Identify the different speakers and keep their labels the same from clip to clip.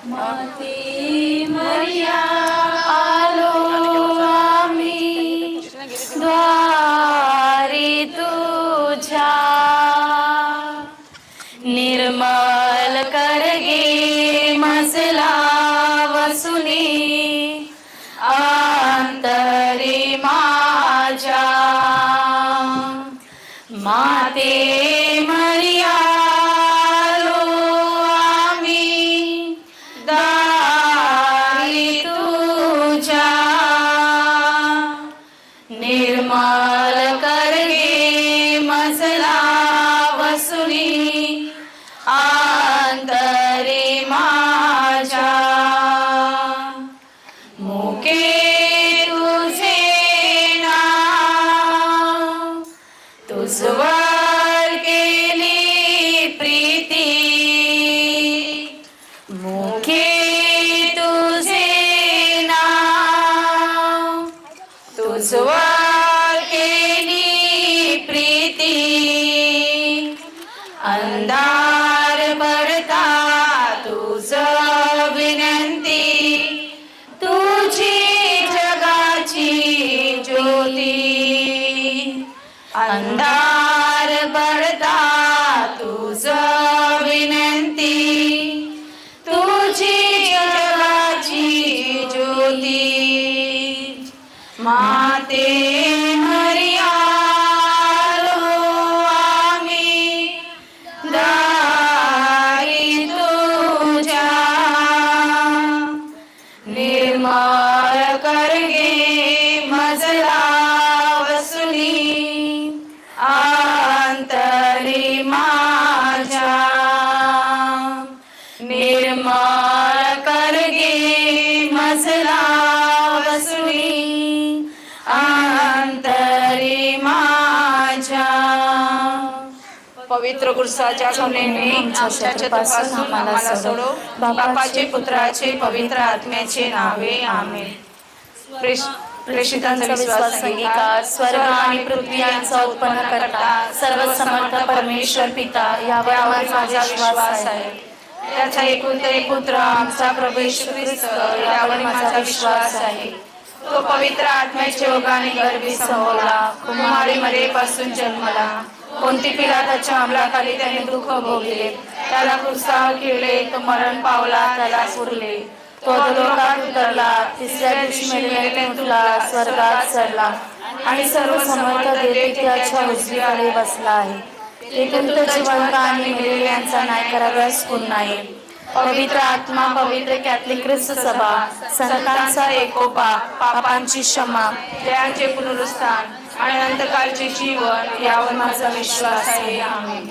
Speaker 1: माते मरिया आलो आम्ही द्वारी तुझ्या, निर्मल करगे मजला वसुनी अंतरी माझ्या. माते मरिया आलो आम्ही दारी तुझ्या, निर्मल करगे मजला वसुनी अंतरी माझ्या. मुके तुझे नाव तुझवर केली प्रीती, मुखे तुझे नाव तुझवर केली प्रीती. अंधार पडता तुझ विनंती, तुझी जगाची ज्योती. अंधार पडता तुझ विनंती, तुझी जगाची ज्योती. माते मरिया आलो आम्ही दारी तुझ्या, निर्मल करगे मजला वसुनी अंतरी माझ्या. निर्मल करगे मजला वसुनी अंतरी माझ्या. पवित्र गुरुसाच्या करुणेने आमच्या चतुर्पासून आम्हाला सोडो. बापाचे, पुत्राचे, पवित्र आत्म्याचे नावे आमेन. प्रेषितांचा विश्वास अंगीकार. स्वर्ग आणि पृथ्वी यांचा उत्पन्न करता सर्व समर्थ परमेश्वर पिता यावर माझा विश्वास आहे. त्याचा एकूण पुत्र आमचा प्रभू येशू ख्रिस्त यावर माझा विश्वास आहे. तो पवित्र आत्म्याच्या योगाने गर्भी संभवला, कुमारी पासून जन्मला, कोणती पिलाताच्या अंमलाखाली त्याने दुःख भोगले, त्याला क्रूसावर खिळले, तो मरण पावला, त्याला पुरले, तो अधोलोकात उतरला, तिसऱ्या दिवशी मेलेले उठला, स्वर्गात चढला आणि सर्व समर्थ देवतेच्या उजवीकडे बसला आहे. एकूण जिवंत आणि मेलेल्यांचा न्याय कराव्यास पुन्हा येईल. पवित्र आत्मा, पवित्र कॅथलिक ख्रिस्त सभा, संतांचा एकोपा, पापांची क्षमा, देहांचे पुनरुत्थान आणि अनंतकालचे जीवन यावर माझा विश्वास आहे. आमेन.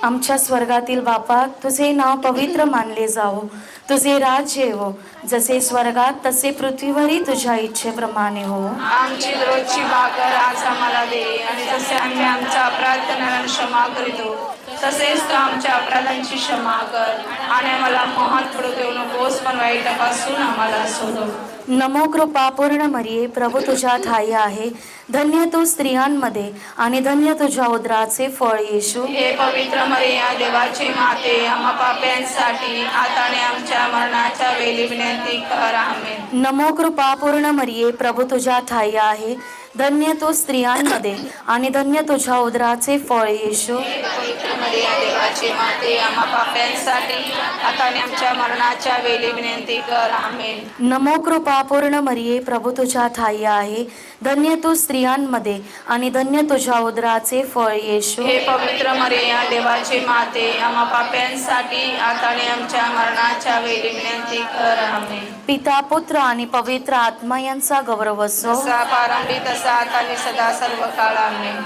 Speaker 1: आमच्या स्वर्गातील बापा, तुझे नाव पवित्र मानले जावो, तुझे राज्य येवो, जसे स्वर्गात तसे पृथ्वीवरही तुझ्या इच्छेप्रमाणे हो.
Speaker 2: आमची रोजची भाकर आज आम्हाला दे, आणि जसे आम्ही आमच्या अपराध करणाऱ्यांना क्षमा करीतो तसेच तू आमच्या अपराधांची क्षमा कर, आणि आम्हाला मोहात पडू देऊ नकोस, पण वाईटापासून आम्हाला सोडव.
Speaker 1: नमो कृपापूर्ण मरिये, प्रभू तुझ्यात ठाई आहे, धन्य तू स्त्रियांमध्ये आणि धन्य तुझ्या उदराचे फळ येशू.
Speaker 2: हे पवित्र मरिया, देवाची माते, आम्हा पाप्यांसाठी आता आणि आमच्या मरणाच्या वेळी विनंती कर. आमेन.
Speaker 1: नमो कृपापूर्ण मरिये, प्रभू तुझ्यात ठाई आहे, धन्य तू स्त्रियांमध्ये आणि धन्य तुझ्या उदराचे फळ येशू.
Speaker 2: पवित्र मरिया, देवाची माते, आम्हा पाप्यांसाठी आता आणि आमच्या मरणाच्या वेळी विनंती कर. आमेन.
Speaker 1: नमो कृपापूर्ण मरिये, प्रभू तुझ्यात ठाई आहे, धन्य तू स्त्रियांमध्ये आणि धन्य तुझ्या उदराचे फळ येशू.
Speaker 2: हे पवित्र मरिया, देवाची माते, आम्हा पाप्यांसाठी आता आणि आमच्या मरणाच्या वेळी विनंती कर. आमेन.
Speaker 1: पिता, पुत्र आणि पवित्र आत्मा यांचा गौरव असो.
Speaker 2: जसा प्रारंभी तसा आता आणि सदा सर्व काळ. आमेन.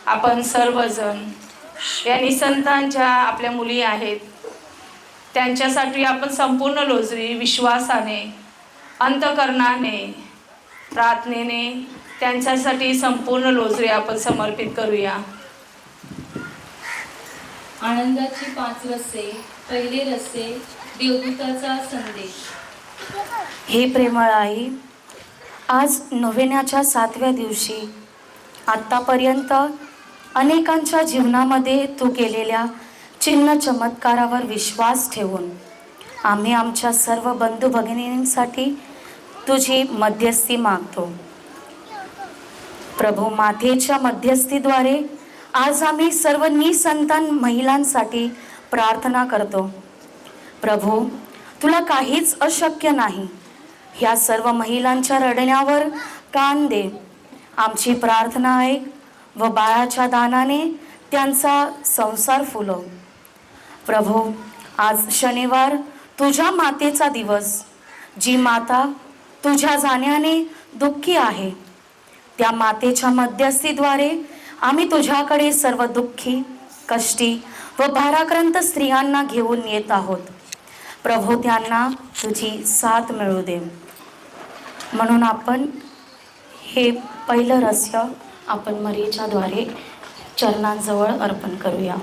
Speaker 2: आपण सर्वजण या निसंतांच्या आपल्या मुली आहेत, त्यांच्यासाठी आपण संपूर्ण रोजरी विश्वासाने, अंतःकरणाने, प्रार्थनेने त्यांच्यासाठी संपूर्ण रोजरी आपण समर्पित करूया.
Speaker 3: आनंदाची 5 रसे. पहिले रसे, देवदूताचा संदेश.
Speaker 1: हे प्रेमळ आई, आज नोव्हेनाच्या 7व्या दिवशी आत्तापर्यंत अनेकांच्या जीवनामध्ये तू केलेल्या चिन्ह चमत्कारावर विश्वास ठेवून आम्ही आमच्या सर्व बंधू भगिनींसाठी तुझी मध्यस्थी मागतो. प्रभू, मातेच्या मध्यस्थीद्वारे आज आम्ही सर्व निसंतान महिलांसाठी प्रार्थना करतो. प्रभू, तुला काहीच अशक्य नाही. ह्या सर्व महिलांच्या रडण्यावर कान दे. आमची प्रार्थना ऐक व बाळाच्या दानाने त्यांचा संसार फुलव. प्रभू, आज शनिवार तुझ्या मातेचा दिवस. जी माता तुझ्या जाण्याने दुःखी आहे, त्या मातेच्या मध्यस्थीद्वारे आम्ही तुझ्याकडे सर्व दुःखी, कष्टी व भाराक्रांत स्त्रियांना घेऊन येत आहोत. प्रभू, त्यांना तुझी साथ मिळू दे. म्हणून आपण हे पहिलं रहस्य आपण मरीच्या द्वारे चरणांजवळ अर्पण करूया.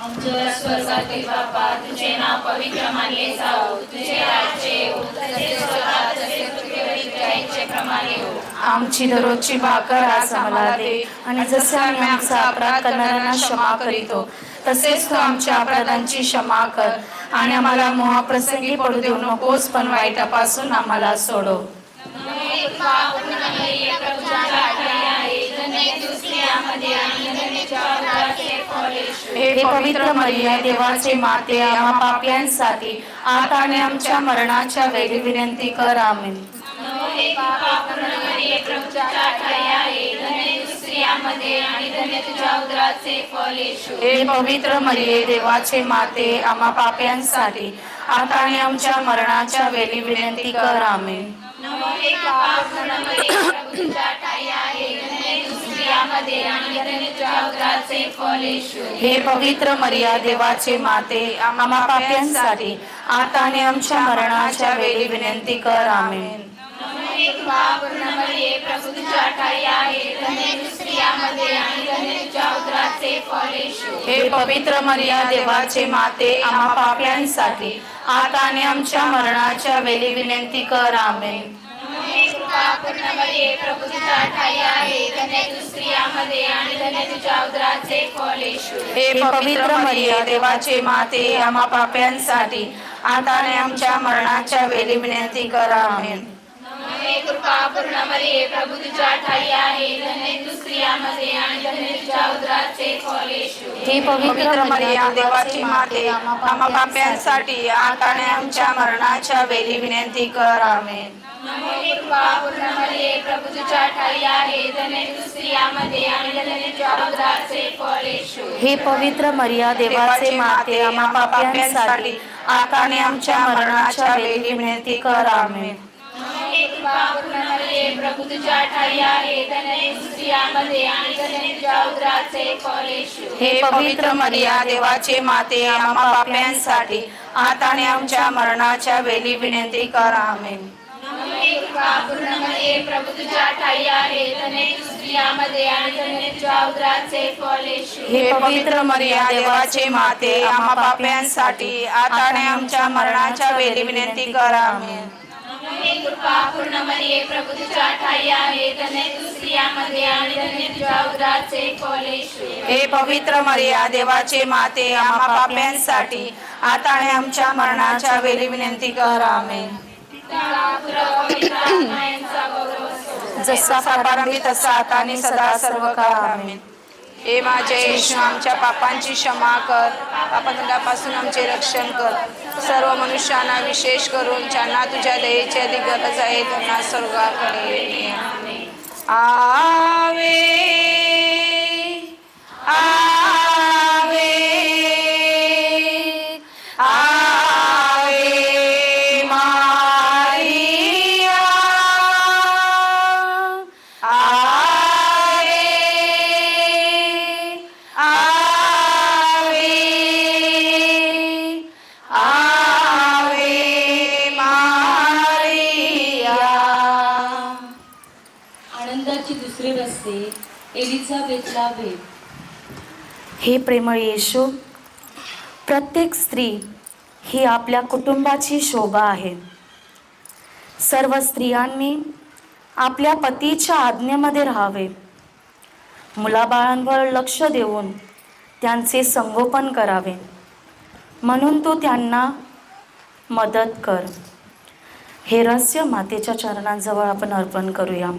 Speaker 3: आमच्या स्वर्गातील बापा, तुझे नाव पवित्र मानले जाओ. तुझे राज्य येऊ. तुझे स्वतः तसे पृथ्वीवरील त्याचे प्रमाणे हो.
Speaker 1: आमची दररोजची भाकर आज आम्हाला दे, आणि जसे आम्ही आमचा अपराध करणाऱ्यांना क्षमा करीतो, तसेच तू आमच्या अपराधांची क्षमा कर. आणि आम्हाला मोहाप्रसंगी पडू देऊ नकोस, पण वाईटापासून आम्हाला सोडव. हे पवित्र मरिया, देवाचे माते, आम्हा पाप्यांसाठी आता आणि आमच्या मरणाच्या वेळी विनंती कर. आमेन. हे पवित्र मरिये, देवाचे माते, आम्हा पाप्यांसाठी आता आणि आमच्या मरणाच्या वेळी विनंती कर. आमेन. हे पवित्र मरिया, देवाचे माते, आम्हा पाप्यांसाठी आता आणि आमच्या मरणाच्या वेळी विनंती कर. आमेन. हे पवित्र मरिया, देवाचे माते, आम्हा पाप्यांसाठी आता आणि आमच्या मरणाच्या वेळी विनंती कर. आमेन. हे पवित्र मरिया, देवाचे माते, आम्हा पाप्यांसाठी आता आणि आमच्या मरणाच्या वेळी विनंती कर. आमेन. हे पवित्र मरिया, देवाची माते, आम्हा पाप्यांसाठी आता आणि आमच्या मरणाच्या वेळी विनंती कर. आमेन. हे पवित्र मरिया, देवाचे माते, आम्हा पाप्यांसाठी आता आणि आमच्या मरणाच्या वेळी विनंती कर. आमेन. हे पवित्र मरिया, देवाचे माते, आम्हा पाप्यांसाठी आता आणि आमच्या मरणाच्या वेळी विनंती कर. आमेन. हे पवित्र मरिया, देवाचे माते, आम्हा पाप्यांसाठी आता आणि आमच्या मरणाच्या वेळी विनंती कर. आमेन. हे पवित्र मरिया, देवाचे माते, आम्हा पाप्यांसाठी आता आणि आमच्या मरणाच्या वेळी विनंती कर. आमेन. जसा प्रारंभी तसा आता आणि सदा सर्व काळ. आमेन. हे माझे येशू, आमच्या पापांची क्षमा कर, पापदंडापासून आमचे रक्षण कर. सर्व मनुष्यांना, विशेष करून ज्यांना तुझ्या दयेची अधिक गरज आहे, त्यांना स्वर्गाकडे ने. आवे आवे आवे मारिया, आवे आवे आवे मारिया.
Speaker 3: आनंदाची दुसरे रस्ते, एलिझाबेथला भेट.
Speaker 1: हे प्रेमळ येशू, प्रत्येक स्त्री ही आपल्या कुटुंबाची शोभा आहे. सर्व स्त्रियांनी आपल्या पतीच्या आज्ञेमध्ये राहावे. मुलाबाळांवर लक्ष देऊन त्यांचे संगोपन करावे. म्हणून तू त्यांना मदत कर. हे रहस्य मातेच्या चरणांजवळ आपण अर्पण करूया.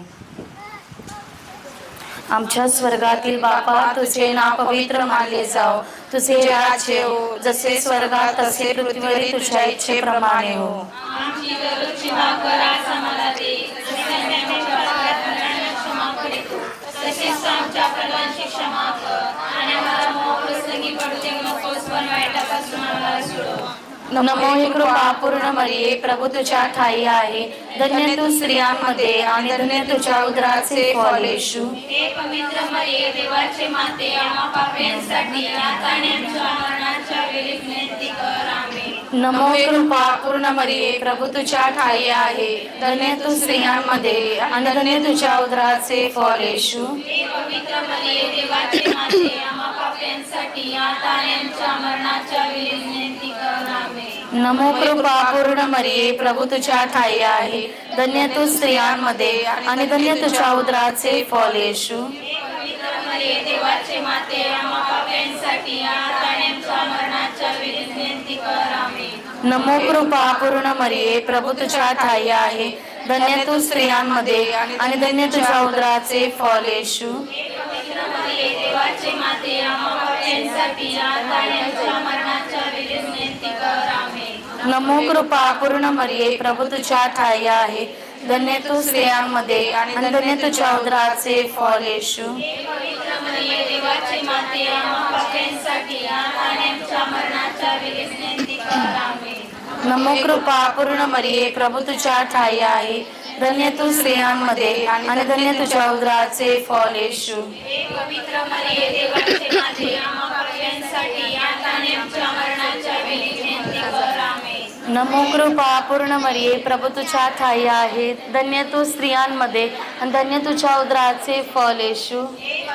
Speaker 1: आमच्या स्वर्गातील बापा, तुझे नाव पवित्र मानले जाओ. तुझे राज्य येवो. जसे स्वर्गात तसे पृथ्वीवर तुझ्या इच्छेप्रमाणे हो.
Speaker 3: आमची दररोजची भाकर आज आम्हाला दे. जसे आम्ही आमच्या अपराध्यांना क्षमा करीतो, तसेच आमच्या अपराधांची क्षमा कर. आणि आम्हाला मोहप्रसंगी पडू देऊ नकोस, पण वाईटापासून आम्हाला सोडव.
Speaker 1: नमो ही कृपा पूर्ण मरिये, प्रभू तुझ्या ठाई आहे. धन्य तू स्त्रियांमध्ये आणि धन्य तुझ्या उदराचे फळ येशू.
Speaker 3: हे पवित्र मरिये, देवाचे माते, आम्हा पाप्यांसाठी आता आणि आमच्या मरणाच्या वेळी विनंती कर. आमेन.
Speaker 1: नमो ही कृपा पूर्ण मरिये, प्रभू तुझ्या ठाई आहे. धन्य तू स्त्रियांमध्ये आणि धन्य तुझ्या उदराचे फळ येशू.
Speaker 3: हे पवित्र मरिये, देवाचे माते, आम्हा पाप्यांसाठी आता आणि आमच्या मरणाच्या वेळी विनंती कर. आमेन.
Speaker 1: नमो कृपा पूर्ण मरिये, प्रभू तुझ्या ठाई आहे. धन्य तू स्त्रियांमध्ये आणि धन्य तुझ्या उदराचे फळ येशू.
Speaker 3: हे पवित्र मरिये, देवाचे माते, आम्हा पाप्यांसाठी आता आणि आमच्या मरणाच्या वेळी विनंती कर. आमेन.
Speaker 1: नमो कृपा पूर्ण मरिये, प्रभू तुझ्या ठाई आहे. धन्य तू स्त्रियांमध्ये आणि धन्य तुझ्या उदराचे फळ येशू.
Speaker 3: हे पवित्र मरिये, देवाचे माते, आम्हा पाप्यांसाठी आता आणि आमच्या मरणाच्या वेळी विनंती कर. आमेन.
Speaker 1: नमो कृपा पूर्ण मरिये, प्रभू तुझ्या ठाई आहे. धन्य तू स्त्रियांमध्ये आणि धन्य तुझ्या उदराचे फळ येशू.
Speaker 3: हे पवित्र मरिये, देवाचे माते, आम्हा पाप्यांसाठी आता आणि आमच्या मरणाच्या वेळी विनंती कर. आमेन.
Speaker 1: नमो कृपा पूर्ण मरिये, प्रभू तुझ्या ठाई आहे. धन्य तू स्त्रियांमध्ये आणि धन्य तुझ्या उदराचे फळ येशू.
Speaker 3: हे पवित्र मरिये, देवाचे माते, आम्हा पाप्यांसाठी आता आणि आमच्या मरणाच्या वेळी विनंती कर. आमेन.
Speaker 1: नमो कृपा पूर्ण मरिये, प्रभू तुझ्या ठाई आहे. धन्य तू स्त्रियांमध्ये आणि धन्य तुझ्या उदराचे फळ येशू.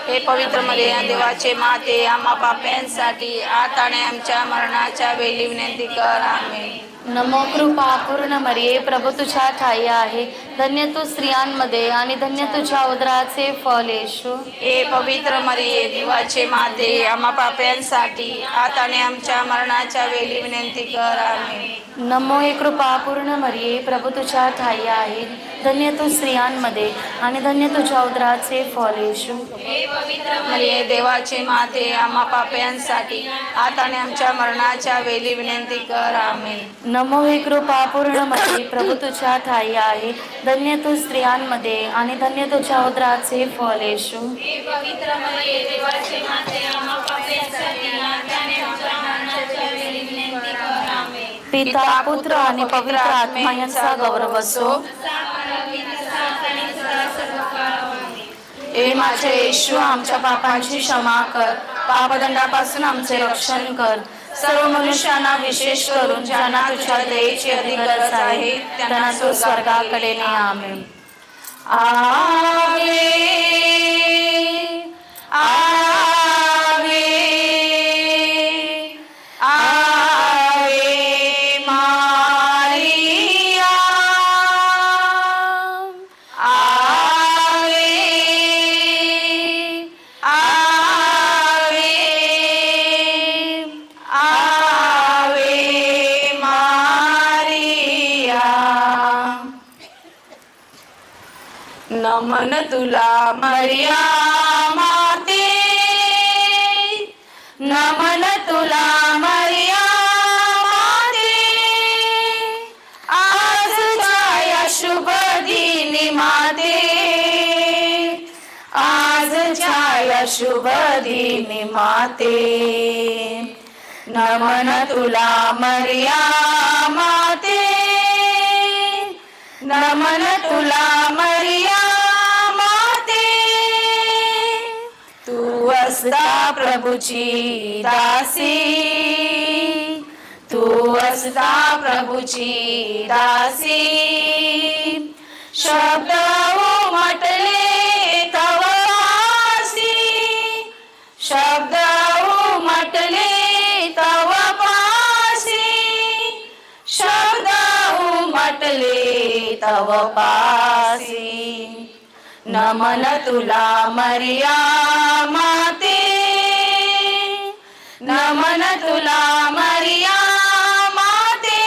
Speaker 2: हे पवित्र मरिये, देवाचे माते, आम्हा पाप्यांसाठी आता आणि आमच्या मरणाच्या वेळी विनंती कर. आमेन.
Speaker 1: नमो कृपा पूर्ण मरिये, प्रभू तुझ्या ठाई आहे. धन्य तू स्त्रियांमध्ये आणि धन्य तुझ्या उदराचे फळ येशू.
Speaker 2: हे पवित्र मरिये, देवाचे माते, आम्हा पाप्यांसाठी आता आणि आमच्या मरणाच्या वेळी विनंती कर. आमेन.
Speaker 1: नमो हे कृपा पूर्ण मरिये, प्रभू तुझ्या ठाई आहे. धन्य तू स्त्रियांमध्ये आणि धन्य तुझ्या उदराचे फळ येशू.
Speaker 3: हे पवित्र
Speaker 2: मरिये, देवाचे माते, आम्हा पाप्यांसाठी आता आणि आमच्या मरणाच्या वेळी विनंती कर. आमेन.
Speaker 1: नमो हे कृपा पूर्ण मरिये, प्रभू तुझ्या ठाई आहे. धन्य तू स्त्रियांमध्ये आणि धन्य तुझ्या उदराचे फळ येशू.
Speaker 3: हे पवित्र मरिये, देवाचे माते, आम्हा पाप्यांसाठी आता आणि आमच्या मरणाच्या वेळी विनंती कर. आमेन.
Speaker 1: पिता, पुत्र आणि पवित्र आत्मा यांचा गौरव असो. ए माझे येशू, आमच्या पापांची क्षमा कर. पापदंडापासून आमचे रक्षण कर. सर्व मनुष्यांना, विशेष करून ज्यांना तुझ्या दयेची अधिक गरज आहे, त्यांना तू स्वर्गाकडे ने. आमेन. आवे आवे आवे मारिया, आवे आवे आवे मारिया.
Speaker 2: नमन तुला
Speaker 1: मरिया माते, नमन तुला मरिया माते. आजच्या या शुभ दिनी माते, आजच्या या शुभ दिनी माते. नमन तुला मरिया माते, नमन तुला मरिया माते. तू असता प्रभूची दासी, तू असता प्रभूची दासी. शब्द उमटले तव पासी, शब्द उमटले तव पासी, शब्द उमटले तव पासी. नमन तुला मरिया माते, नमन तुला मरिया माते.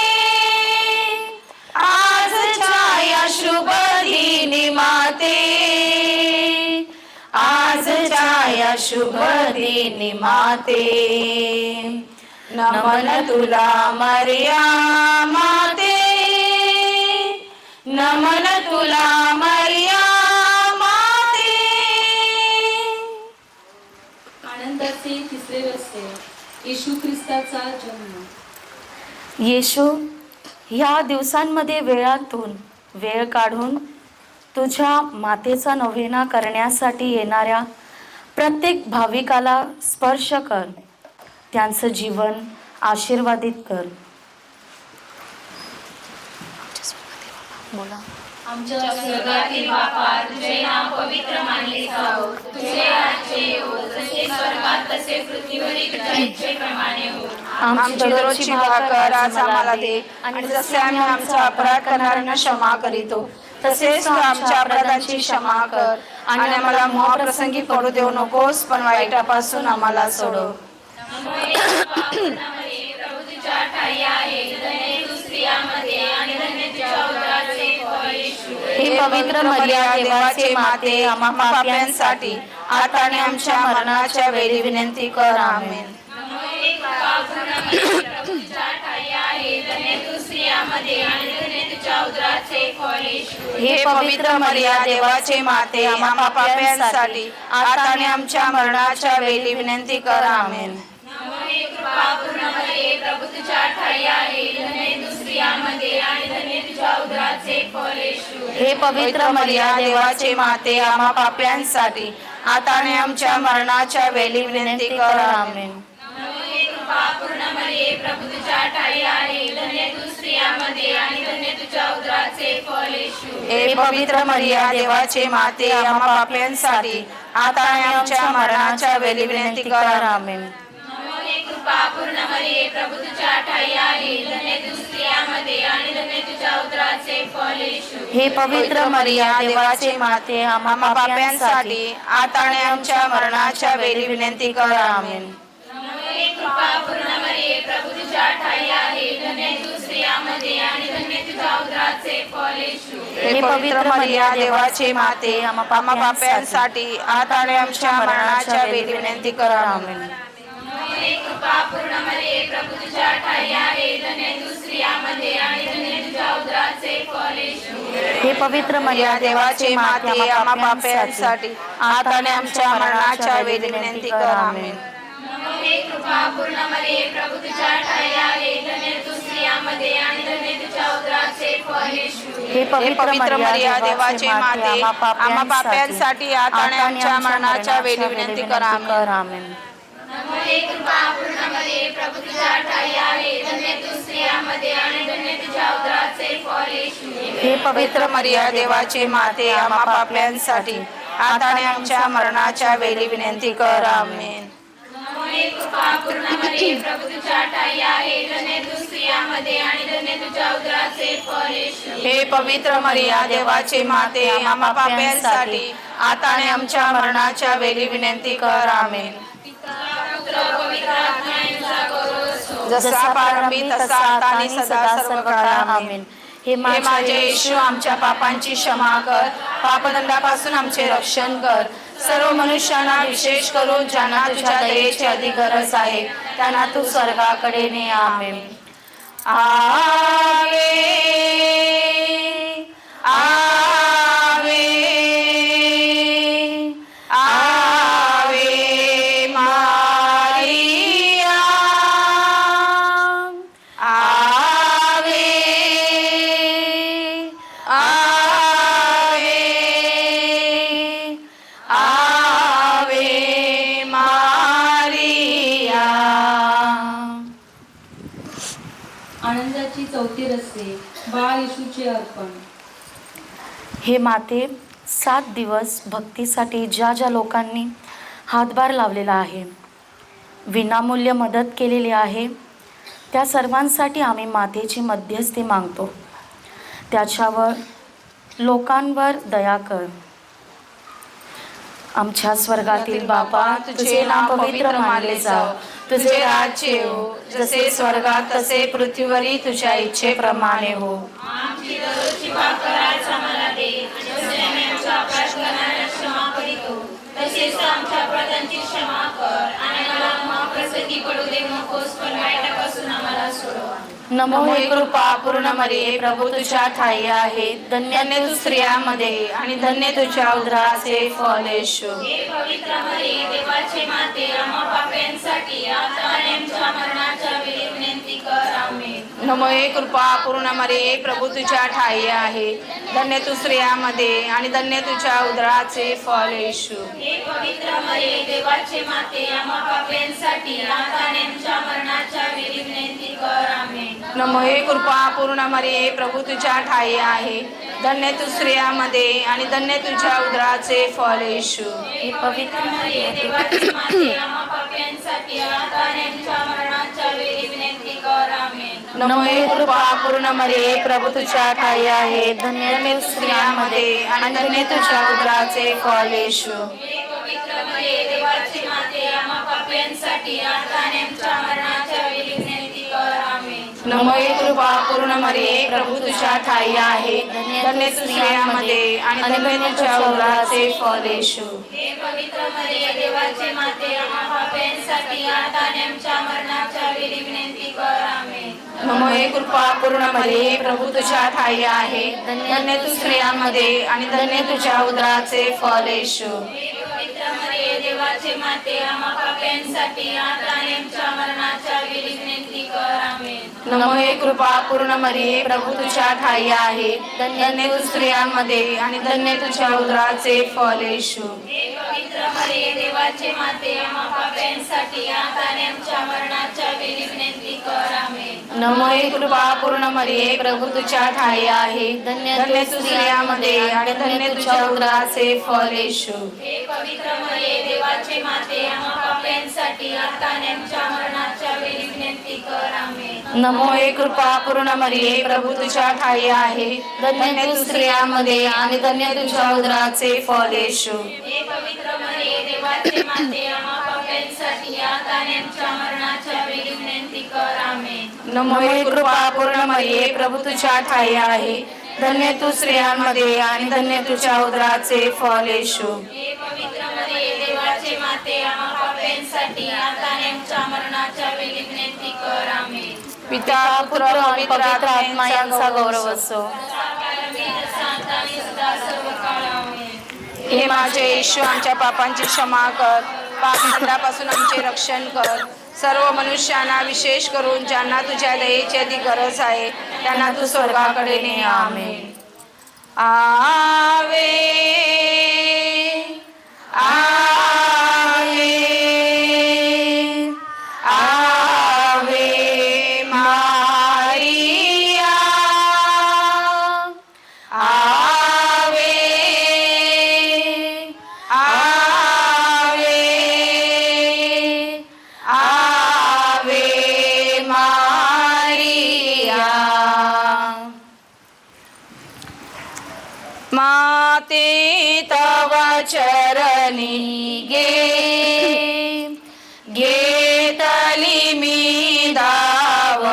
Speaker 1: शुभ दिनी माते, नमन तुला मर्या माते, नमन तुला मर्या माते.
Speaker 4: आनंदाचे तिसरे रस्ते, येशू ख्रिस्ताचा जन्म.
Speaker 1: येशू, ह्या दिवसांमध्ये वेळातून वेळ काढून तुझ्या मातेचा नोवेना करण्यासाठी येणाऱ्या प्रत्येक भाविकाला स्पर्श कर, त्यांचं जीवन आशीर्वादित कर. बोला.
Speaker 4: आमच्या
Speaker 3: स्वर्गातील बापा, तुझे नाव पवित्र मानले जाओ, तुझे राज्य येवो, जसे स्वर्गात तसे पृथ्वीवरील तुझ्या इच्छेप्रमाणे हो.
Speaker 2: आमची दररोजची भाकर आज आम्हाला दे, आणि जसे आम्ही आमचा अपराध करणाऱ्यांना क्षमा करीतो तसेच तू आमच्या अपराधांची क्षमा कर, आणि आम्हाला मोहप्रसंगी पडू देऊ नकोस, पण वाईटापासून आम्हाला सोडव.
Speaker 3: प्रभू तुझ्या ठाई आहे, धन्य तू स्त्रियांमध्ये आणि धन्य तुझ्या उदराचे फळ येशू.
Speaker 1: हे पवित्र मर्या देवाचे माते, आम्हा पाप्यांसाठी
Speaker 2: आता आणि आमच्या मरणाच्या वेळी विनंती कर. आमेन.
Speaker 3: प्रभू तुझ्या ठाई आहे, धन्य तू स्त्रियांमध्ये आणि धन्य तुझ्या उदराचे फळ येशू.
Speaker 2: हे पवित्र मर्या देवाचे माते, आम्हा पाप्यांसाठी आता आणि आमच्या मरणाच्या वेळी विनंती कर. आमेन.
Speaker 3: प्रभू तुझ्या ठाई आहे, धन्य तू स्त्रियांमध्ये आणि धन्य तुझ्या उदराचे फळ येशू.
Speaker 2: हे पवित्र मर्या देवाचे माते, आम्हा पाप्यांसाठी आता आणि आमच्या मरणाच्या वेळी विनंती कर. आमेन.
Speaker 3: प्रभू तुझ्या ठाई आहे, धन्य तू स्त्रियांमध्ये आणि धन्य तुझ्या उदराचे फळ येशू.
Speaker 2: हे पवित्र मर्या देवाचे माते, आम्हा पाप्यांसाठी आता आणि आमच्या मरणाच्या वेळी विनंती कर. आमेन.
Speaker 3: कृपापूर्ण मरिये, प्रभू तुझ्या ठाई आहे, धन्य तू स्त्रियांमध्ये आणि धन्य तुझ्या उदराचे फळ येशू.
Speaker 1: हे पवित्र मर्या देवाचे माते,
Speaker 2: आम्हा पाप्यांसाठी आता आणि आमच्या मरणाच्या वेळी विनंती कर. आमेन.
Speaker 3: कृपापूर्ण मरिये, प्रभू तुझ्या ठाई आहे, धन्य तू स्त्रियांमध्ये आणि धन्य तुझ्या उदराचे फळ येशू.
Speaker 2: हे पवित्र मर्या देवाचे माते, आम्हा पाप्यांसाठी आता आणि आमच्या मरणाच्या वेळी विनंती कर. आमेन.
Speaker 3: कृपापूर्ण मरिये, प्रभू तुझ्या ठाई आहे, धन्य तू स्त्रियांमध्ये आणि धन्य तुझ्या उदराचे फळ येशू.
Speaker 1: हे पवित्र मर्या
Speaker 2: देवाचे माते, आम्हा पाप्यांसाठी आता आणि आमच्या मरणाच्या वेळी विनंती कर. आमेन.
Speaker 3: कृपापूर्ण मरिये, प्रभू तुझ्या ठाई आहे, धन्य तू स्त्रियांमध्ये आणि धन्य तुझ्या उदराचे फळ येशू.
Speaker 1: हे
Speaker 2: पवित्र मर्या देवाचे माते, आम्हा पाप्यांसाठी आता आणि आमच्या मरणाच्या वेळी विनंती कर.
Speaker 1: आमेन.
Speaker 3: कृपापूर्ण मरिये, प्रभू तुझ्या ठाई आहे, धन्य तू स्त्रियांमध्ये आणि धन्य तुझ्या उदराचे फळ येशू.
Speaker 2: हे पवित्र मर्या देवाचे माते, आम्हा पाप्यांसाठी आता आणि आमच्या मरणाच्या वेळी विनंती कर. आमेन.
Speaker 3: कृपापूर्ण मरिये, प्रभू तुझ्या ठाई आहे, धन्य तू स्त्रियांमध्ये आणि धन्य तुझ्या उदराचे फळ येशू.
Speaker 2: हे पवित्र मर्या देवाचे माते, आम्हा पाप्यांसाठी आता आणि आमच्या मरणाच्या वेळी विनंती कर. आमेन. जसा प्रारंभी तसा आता आणि सदा सर्व काळ. आमेन. हे माझे येशू, आमच्या पापांची क्षमा कर, पापदंडापासून आमचे रक्षण कर. सर्व मनुष्यांना, विशेष करून ज्यांना तुझ्या दयेची अधिक गरज आहे, त्यांना तू स्वर्गाकडे ने. आमेन. आवे आवे आवे मारिया, आवे आवे आवे मारिया.
Speaker 4: आनंदाची चौथी रस्ते, बाळ येशूचे अर्पण.
Speaker 1: हे माते, 7 दिवस भक्तीसाठी ज्या ज्या लोकांनी हातभार लावलेला आहे, विनामूल्य मदत केलेली आहे, त्या सर्वांसाठी आम्ही मातेची मध्यस्थी मागतो. त्याच्यावर लोकांवर दया कर. आमच्या स्वर्गातील बापा, तुझे नाव पवित्र मानले जाओ, तुझे राज्य येवो, जसे स्वर्गात तसे पृथ्वीवरही तुझ्या इच्छेप्रमाणे हो.
Speaker 3: आमची दररोजची भाकर आज आम्हाला दे, जसे आम्ही आमचा अपराध करणाऱ्यांना क्षमा करीतो, तसेच तू आमच्या अपराधांची क्षमा कर आणि मला महाप्रसंगी पडू देऊ नकोस, पण वाईटापासून आम्हाला सोडव.
Speaker 1: नमो हे कृपा पूर्ण मरिये, प्रभू तुझ्या ठाई आहे. धन्य तू स्त्रियांमध्ये आणि धन्य तुझ्या उदराचे फळ येशू.
Speaker 3: हे पवित्र मरिये, देवाचे माते, आम्हा पाप्यांसाठी आता आणि आमच्या मरणाच्या वेळी विनंती कर. आमेन.
Speaker 2: नमो हे कृपा पूर्ण मरिये, प्रभू तुझ्या ठाई आहे. धन्य तू स्त्रियांमध्ये आणि धन्य तुझ्या उदराचे फळ येशू.
Speaker 3: हे पवित्र मरिये, देवाचे माते, आम्हा पाप्यांसाठी आता आणि आमच्या मरणाच्या वेळी विनंती कर. आमेन.
Speaker 2: नमो हे कृपा पूर्ण मरिये, प्रभू तुझ्या ठाई आहे. धन्य तू स्त्रियांमध्ये आणि धन्य तुझ्या उदराचे फळ येशू.
Speaker 3: हे पवित्र मरिये, देवाची माते, आम्हा पाप्यांसाठी आता आणि आमच्या मरणाच्या वेळी विनंती कर. आमेन.
Speaker 1: नमो हे कृपा पूर्ण मरिये, प्रभू तुझ्या ठाई आहे. धन्य तू स्त्रियांमध्ये आणि धन्य तुझ्या उदराचे फळ येशू.
Speaker 3: हे पवित्र मरिये, देवाची माते, आम्हा पाप्यांसाठी आता आणि आमच्या मरणाच्या वेळी विनंती कर. आमेन.
Speaker 2: नमो हे कृपा पूर्ण मरिये, प्रभू तुझ्या ठाई आहे. धन्य तू स्त्रियांमध्ये आणि धन्य तुझ्या उदराचे फळ येशू.
Speaker 3: हे पवित्र मरिये, देवाचे माते, आम्हा पाप्यांसाठी आता आणि आमच्या मरणाच्या वेळी विनंती कर. आमेन.
Speaker 2: नमो हे कृपा पूर्ण मरिये, प्रभू तुझ्या ठाई आहे. धन्य तू स्त्रियांमध्ये आणि धन्य तुझ्या उदराचे फळ येशू.
Speaker 3: हे पवित्र मरिये, देवाचे माते, आम्हा पाप्यांसाठी आता आणि आमच्या मरणाच्या वेळी विनंती कर. आमेन.
Speaker 2: नमो हे कृपा पूर्ण मरिये, प्रभू तुझ्या ठाई आहे. धन्य तू स्त्रियांमध्ये आणि धन्य तुझ्या उदराचे फळ येशू.
Speaker 3: हे पवित्र मरिये, देवाचे माते, आम्हा पाप्यांसाठी आता आणि आमच्या मरणाच्या वेळी विनंती कर. आमेन.
Speaker 1: नमो हे कृपा पूर्ण मरिये, प्रभू तुझ्या ठाई आहे. धन्य तू स्त्रियांमध्ये आणि धन्य तुझ्या उदराचे फळ येशू.
Speaker 3: हे पवित्र मरिये, देवाचे माते, आम्हा पाप्यांसाठी आता आणि आमच्या मरणाच्या वेळी विनंती कर. आमेन.
Speaker 1: नमो हे कृपा पूर्ण मरिये, प्रभू तुझ्या ठाई आहे. धन्य तू स्त्रियांमध्ये आणि धन्य तुझ्या उदराचे फळ येशू.
Speaker 3: हे पवित्र मरिये, देवाचे माते, आम्हा पाप्यांसाठी आता आणि आमच्या मरणाच्या वेळी विनंती कर. आमेन.
Speaker 1: नमो हे कृपा पूर्ण मरिये, प्रभू तुझ्या ठाई आहे. धन्य तू स्त्रियांमध्ये आणि धन्य तुझ्या उदराचे फळ येशू.
Speaker 3: हे पवित्र मरिये, देवाचे माते, आम्हा पाप्यांसाठी आता आणि आमच्या मरणाच्या वेळी विनंती कर. आमेन.
Speaker 2: पिता पुत्र आणि पवित्र आत्मा यांचा गौरव असो. हे माझे येशू, आमच्या पापांची क्षमा कर, पापांपासून आमचे रक्षण कर. सर्व मनुष्यांना, विशेष करून ज्यांना तुझ्या दयेची अधिक गरज आहे, त्यांना तू स्वर्गाकडे ने. आमेन. आवे आवे आवे मारिया, आवे आवे आवे मारिया. माते तव चरणी घेतली मी धाव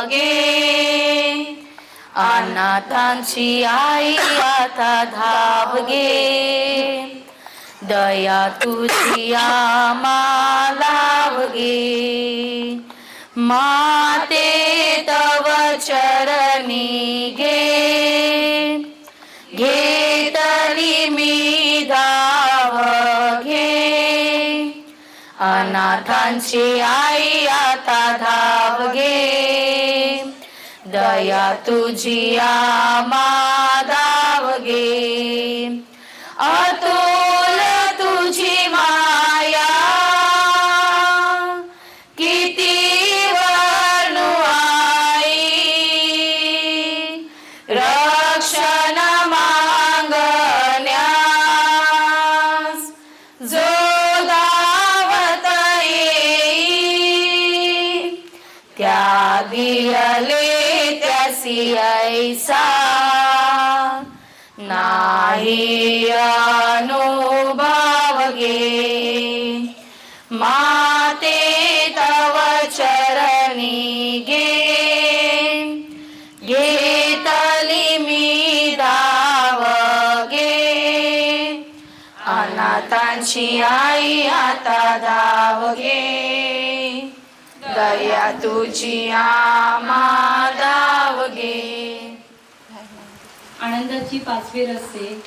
Speaker 2: गे.
Speaker 1: अनाथांची आई आता धाव गे. दया तुझी आम्हाला गे. माते तव चरणी घेतली मी धाव घे. अनाथांची आई आता धाव घे. दया तुझी आम्हा धाव घे. अतुल तुझी माया किती वर्णू आई. रक्षण मागण्यास जो धावत येई, त्यागिले त्यासी ऐसा नाही अनुभव गे. माते तव चरणी घेतली मी धाव गे. अनाथांची
Speaker 2: माझी आई आता धाव घे, दया तुझी आम्हा धाव घे.
Speaker 4: आनंदाची 5वी रस्ते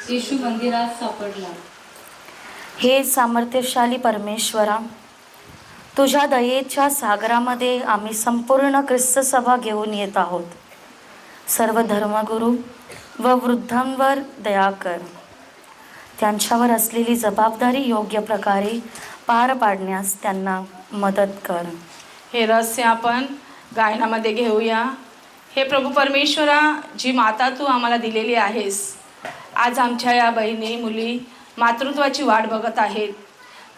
Speaker 4: येशू मंदिरात सापडला.
Speaker 1: हे सामर्थ्यशाली परमेश्वरा, तुझ्या दयेच्या सागरामध्ये आम्ही संपूर्ण ख्रिस्त सभा घेऊन येत आहोत. सर्व धर्मगुरू व वृद्धांवर दया कर. त्यांच्यावर असलेली जबाबदारी योग्य प्रकारे पार पाडण्यास त्यांना मदत कर.
Speaker 2: हे रहस्य आपण गायनामध्ये घेऊया. हे प्रभू परमेश्वरा, जी माता तू आम्हाला दिलेली आहेस, आज आमच्या या बहिणी मुली मातृत्वाची वाट बघत आहेत.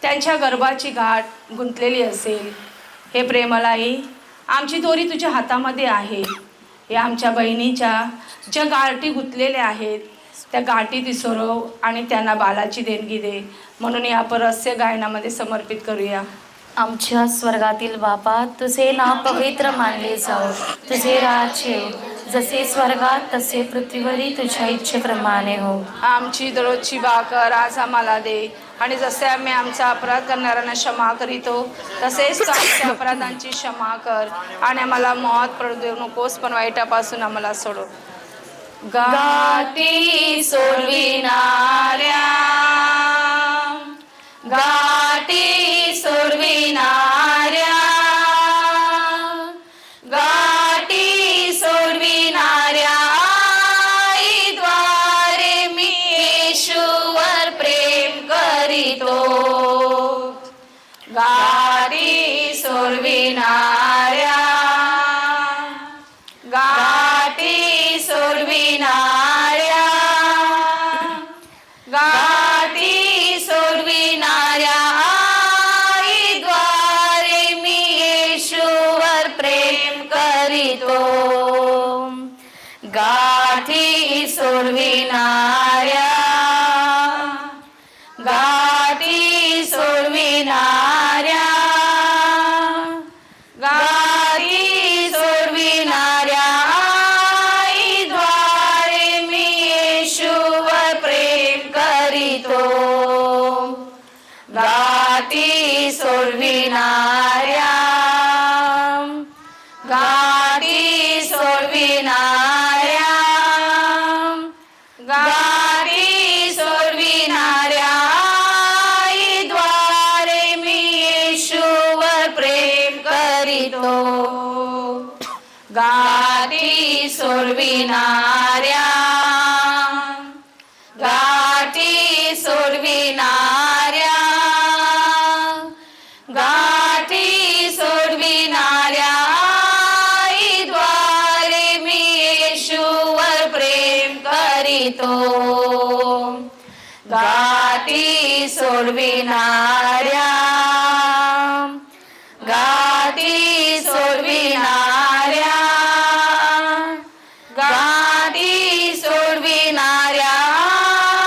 Speaker 2: त्यांच्या गर्भाची गाठ गुंतलेली असेल. हे प्रेमलाई, आमची दोरी तुझ्या हातामध्ये आहे. या आमच्या बहिणीच्या ज्या गाठी गुंतलेल्या आहेत त्या गाठी ती सोडव आणि त्यांना बालाची देणगी दे. म्हणून या रहस्य गायनामध्ये समर्पित करूया.
Speaker 1: आमच्या स्वर्गातील बापा, तुझे नाव पवित्र मानले जाओ. तुझे राज्य येऊ. जसे स्वर्गात तसे पृथ्वीवरही तुझ्या इच्छेप्रमाणे हो.
Speaker 2: आमची दररोजची भाकर आज आम्हाला दे, आणि जसे आम्ही आमचा अपराध करणाऱ्यांना क्षमा करीतो तसेच तू आमच्या अपराधांची क्षमा कर, आणि आम्हाला मोहात पडू देऊ नकोस, पण वाईटापासून आम्हाला सोडव. गाठी सोडविणाऱ्या, गाठी सोडविणाऱ्या, गाठी सोडविणाऱ्या आईद्वारे मी येशूवर प्रेम करीतो. गाठी सोडविणाऱ्या, गाठी सोडविणाऱ्या, गाठी सोडविणाऱ्या आईद्वारे मी येशूवर प्रेम करीतो. गाठी सोडविणाऱ्या, गाठी सोडविणाऱ्या, गाठी सोडविणाऱ्या आईद्वारे मी येशूवर प्रेम करीतो. गाठी सोडविणाऱ्या, गाठी सोडविणाऱ्या, गाठी सोडविणाऱ्या आईद्वारे मी येशूवर प्रेम करीतो. गाठी सोडविणाऱ्या, गाठी सोडविणाऱ्या, गाठी सोडविणाऱ्या आईद्वारे मी येशूवर प्रेम करीतो. गाठी सोडविणाऱ्या, गाठी सोडविणाऱ्या, गाठी सोडविणाऱ्या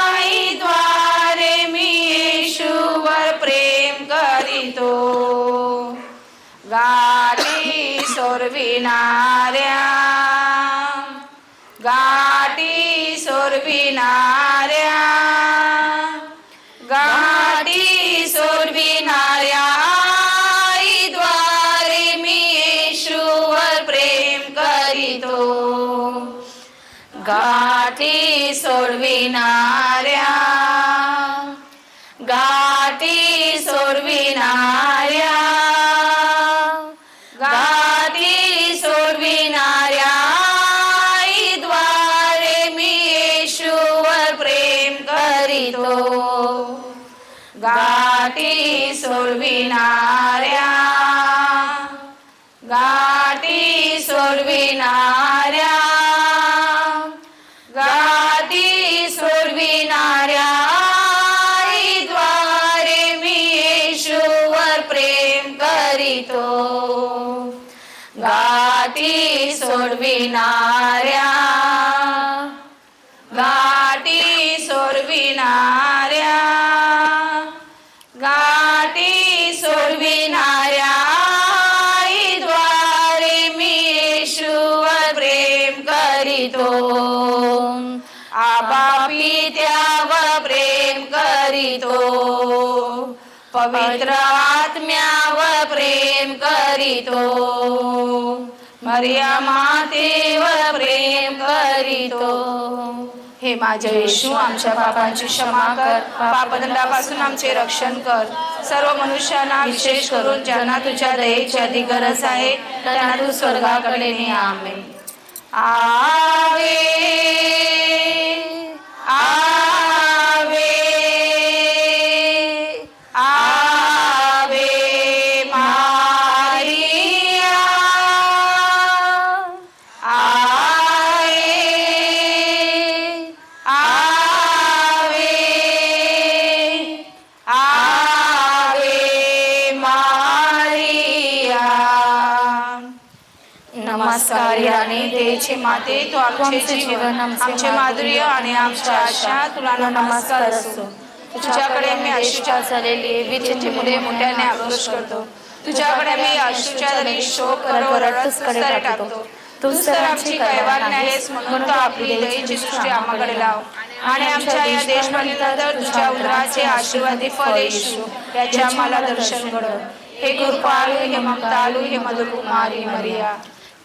Speaker 2: आईद्वारे मी येशूवर प्रेम करीतो. गाठी सोडविणाऱ्या, गाठी सोडविणाऱ्या, गाठी सोडविणाऱ्या आईद्वारे मी येशूवर प्रेम करीतो. गाठी सोडविणाऱ्या, गाठी सोडविणाऱ्या, गाठी सोडविणाऱ्या आईद्वारे मी येशूवर प्रेम करीतो. गाठी सोडविणाऱ्या, गाठी सोडविणाऱ्या, गाठी सोडविणाऱ्या आईद्वारे मी येशूवर प्रेम करीतो. गाठी सोडविणाऱ्या, गाठी सोडविणाऱ्या, गाठी सोडविणाऱ्या आईद्वारे मी येशूवर प्रेम करीतो. आबा पित्यावर प्रेम करीतो, पवित्र आत्म्यावर प्रेम करीतो, मरिया मातेवर प्रेम करीतो. हे माझे येशू, आमच्या पापांची क्षमा कर, पापदंडापासून आमचे रक्षण कर. सर्व मनुष्यांना, विशेष करून ज्यांना तुझ्या दयेची अधिक गरज आहे, त्यांना तू स्वर्गाकडे ने. आमेन. आवे आवे आवे मारिया, आवे आवे आवे मारिया. नमस्कार याने देचे माते, तू आमचे जीवन, आमचे माधुर्य आणि आमची आशा, तुला नमस्कार असो. तुझ्याकडे मी अश्रूच्या झालेली विधेची मुले मोठ्याने आक्रोश करतो. तुझ्याकडे मी अश्रूच्या झालेली शोक कडे टाकतो. तू तर आमची कैवार आहेस, म्हणून तो आपली दयेची सृष्टी आम्हाकडे लाव. आणि आमच्या या देशभक्तीनंतर तुझ्या उदराचे आशीर्वादी फळ येशू याचे आम्हाला दर्शन घडव. हे कृपाळू, हे ममताळू, हे मधुकुमारी मरिया,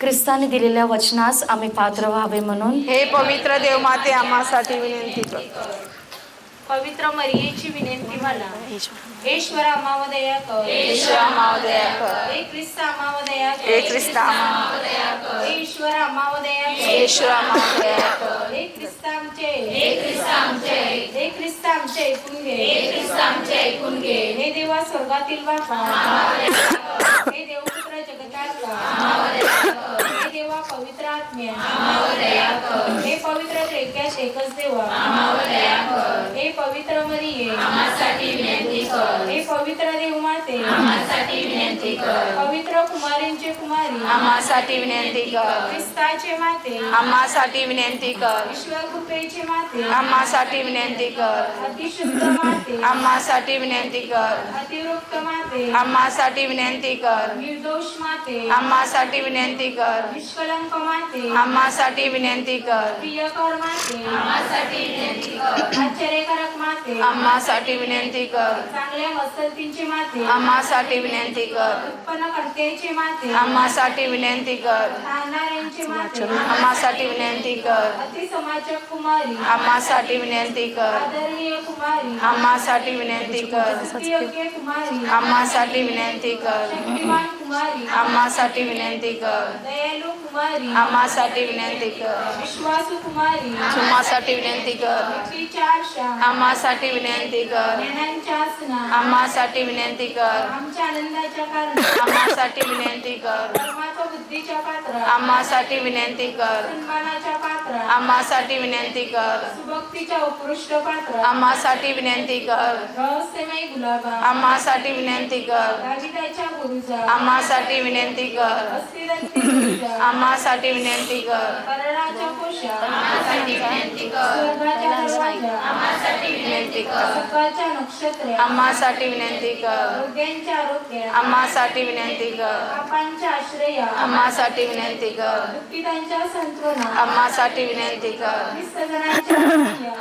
Speaker 1: ख्रिस्ताने दिलेल्या वचनास आम्ही पात्र व्हावे म्हणून
Speaker 2: हे पवित्र देवमाते आम्हासाठी विनंती कर.
Speaker 3: पवित्र मरियेची विनंती मला. ईश्वर आम्हावर दया कर.
Speaker 2: ईश्वर आम्हावर दया कर.
Speaker 3: हे ख्रिस्त आम्हावर दया कर.
Speaker 2: हे ख्रिस्त आम्हावर दया कर.
Speaker 3: हे ईश्वर आम्हावर दया कर.
Speaker 2: ईश्वर आम्हावर दया कर.
Speaker 3: हे ख्रिस्त आमचे, हे ख्रिस्त आमचे, हे ख्रिस्त आमचे ऐकून घे. हे ख्रिस्त आमचे ऐकून घे. हे देवा स्वर्गातील बापा, हे देवपुत्र जगतात्मा, हे देवा पवित्र आत्म्या, हे पवित्र त्रेक्यास एकच देवा, हे पवित्र मरिये, हे पवित्र देवमाते, पवित्र कुमारींचे कुमारी,
Speaker 2: आम्हासाठी विनंती कर.
Speaker 3: ख्रिस्ताचे माते,
Speaker 2: आम्हासाठी विनंती कर.
Speaker 3: ईश्वर कृपेचे माते,
Speaker 2: आम्हासाठी विनंती कर.
Speaker 3: अतिशुद्ध माते,
Speaker 2: आम्हासाठी विनंती कर.
Speaker 3: अतिवृक्त माते,
Speaker 2: आम्हासाठी विनंती कर.
Speaker 3: निर्दोष माते,
Speaker 2: आम्हासाठी विनंती कर.
Speaker 3: निष्कलंक माते,
Speaker 2: आम्हासाठी विनंती कर.
Speaker 3: प्रियकर माते, आश्चर्यकारक माते,
Speaker 2: आम्हासाठी विनंती कर.
Speaker 3: चांगल्या वसंतींचे माते,
Speaker 2: आम्हासाठी विनंती कर.
Speaker 3: उत्पन्नकर्त्याचे माते,
Speaker 2: आम्हासाठी विनंती कर.
Speaker 3: राहणाऱ्यांचे माते,
Speaker 2: आम्हासाठी विनंती कर.
Speaker 3: अतिसमाजक कुमारी,
Speaker 2: आम्हासाठी विनंती कर.
Speaker 3: आदरणीय कुमारी,
Speaker 2: आम्हासाठी विनंती कर.
Speaker 3: स्तुतियोग्य कुमारी,
Speaker 2: आम्हासाठी विनंती कर.
Speaker 3: शक्तिमान कुमारी,
Speaker 2: आम्हासाठी विनंती कर.
Speaker 3: दयालू कुमारी,
Speaker 2: आम्हासाठी विनंती कर.
Speaker 3: विश्वासू कुमारी,
Speaker 2: आम्हासाठी विनंती कर.
Speaker 3: भक्तीच्या आशा,
Speaker 2: आम्हासाठी विनंती कर.
Speaker 3: ज्ञानांच्या आसना,
Speaker 2: आम्हासाठी विनंती कर.
Speaker 3: आमच्या आनंदाच्या कारण,
Speaker 2: आम्हासाठी विनंती कर.
Speaker 3: धर्माच्या बुद्धीच्या पात्र,
Speaker 2: आम्हासाठी विनंती कर.
Speaker 3: सन्मानाच्या पात्र,
Speaker 2: आम्हासाठी विनंती कर.
Speaker 3: सुभक्तीच्या उत्कृष्ट पात्र,
Speaker 2: आम्हासाठी विनंती कर.
Speaker 3: रहस्यमय गुलाबा,
Speaker 2: आम्हासाठी विनंती कर.
Speaker 3: दाविदाच्या गुरुजा,
Speaker 2: आम्हासाठी विनंती कर.
Speaker 3: अस्थिदंती गुरुजा,
Speaker 2: आम्हासाठी विनंती कर.
Speaker 3: करणाच्या कोशा,
Speaker 2: विनंती कर.
Speaker 3: स्वर्गाच्या दरवाजा,
Speaker 2: विनंती कर.
Speaker 3: सकाळच्या नक्षत्र्या,
Speaker 2: आम्हासाठी विनंती कर.
Speaker 3: रोग्यांच्या आरोग्या,
Speaker 2: आम्हासाठी विनंती कर.
Speaker 3: पापांच्या आश्रया,
Speaker 2: आम्हासाठी विनंती कर.
Speaker 3: दुःखितांच्या संत्वना,
Speaker 2: आम्हासाठी विनंती कर.
Speaker 3: निस्सजनांच्या रक्षया,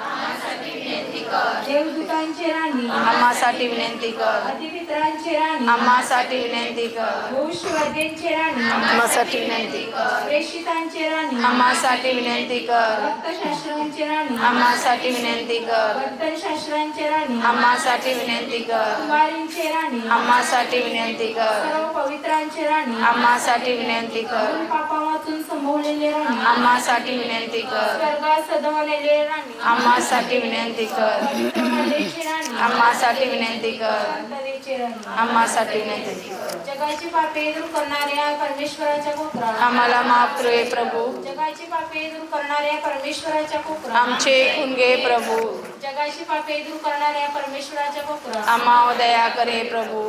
Speaker 3: देवदूतांची राणी,
Speaker 2: आम्हासाठी विनंती कर.
Speaker 3: अतिपितरांची राणी,
Speaker 2: आम्हासाठी विनंती कर.
Speaker 3: भविष्यवाद्यांची राणी,
Speaker 2: आम्हासाठी विनंती कर.
Speaker 3: प्रेषितांची राणी,
Speaker 2: आम्हासाठी विनंती कर.
Speaker 3: रक्तशास्त्रांची राणी,
Speaker 2: आम्हासाठी विनंती कर.
Speaker 3: वर्तनशास्त्रांची राणी,
Speaker 2: आम्हासाठी विनंती कर.
Speaker 3: कुमारींची राणी,
Speaker 2: आम्हासाठी विनंती कर.
Speaker 3: सर्व पवित्रांची राणी,
Speaker 2: आम्हासाठी विनंती कर.
Speaker 3: पापामातून संभवलेली राणी,
Speaker 2: आम्हासाठी विनंती कर.
Speaker 3: स्वर्गात सजवलेली राणी,
Speaker 2: आम्हासाठी विनंती कर.
Speaker 3: पवित्रतेची राणी,
Speaker 2: आम्हासाठी विनंती कर.
Speaker 3: शांततेची राणी,
Speaker 2: आम्हासाठी विनंती कर.
Speaker 3: जगाची पापे दूर करणाऱ्या परमेश्वराच्या कोपरा,
Speaker 2: आम्हाला माफ कर हे प्रभू.
Speaker 3: जगाची पापे दूर करणाऱ्या परमेश्वराच्या कोपरा,
Speaker 2: आमचे ऐकून घे प्रभू.
Speaker 3: जगाची पापे दूर करणाऱ्या परमेश्वराच्या कोपरा,
Speaker 2: आम्हावर दया कर हे प्रभू.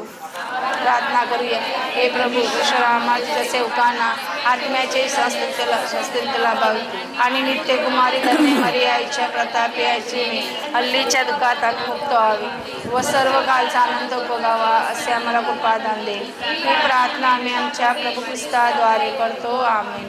Speaker 2: प्रार्थना करूया. हे प्रभू, ईश्वरा तुझ्या सेवकांना आत्म्याचे स्वास्थ्य लाभावे आणि नित्य कुमारी धन्य मरिया इच्छा प्रताप याची हल्लीच्या दुःखात मुक्त व्हावी व सर्व कालचा आनंद उपभोगावा असे आम्हाला कृपादान दे. ही प्रार्थना आम्ही आमच्या प्रभू ख्रिस्ताद्वारे करतो. आमेन.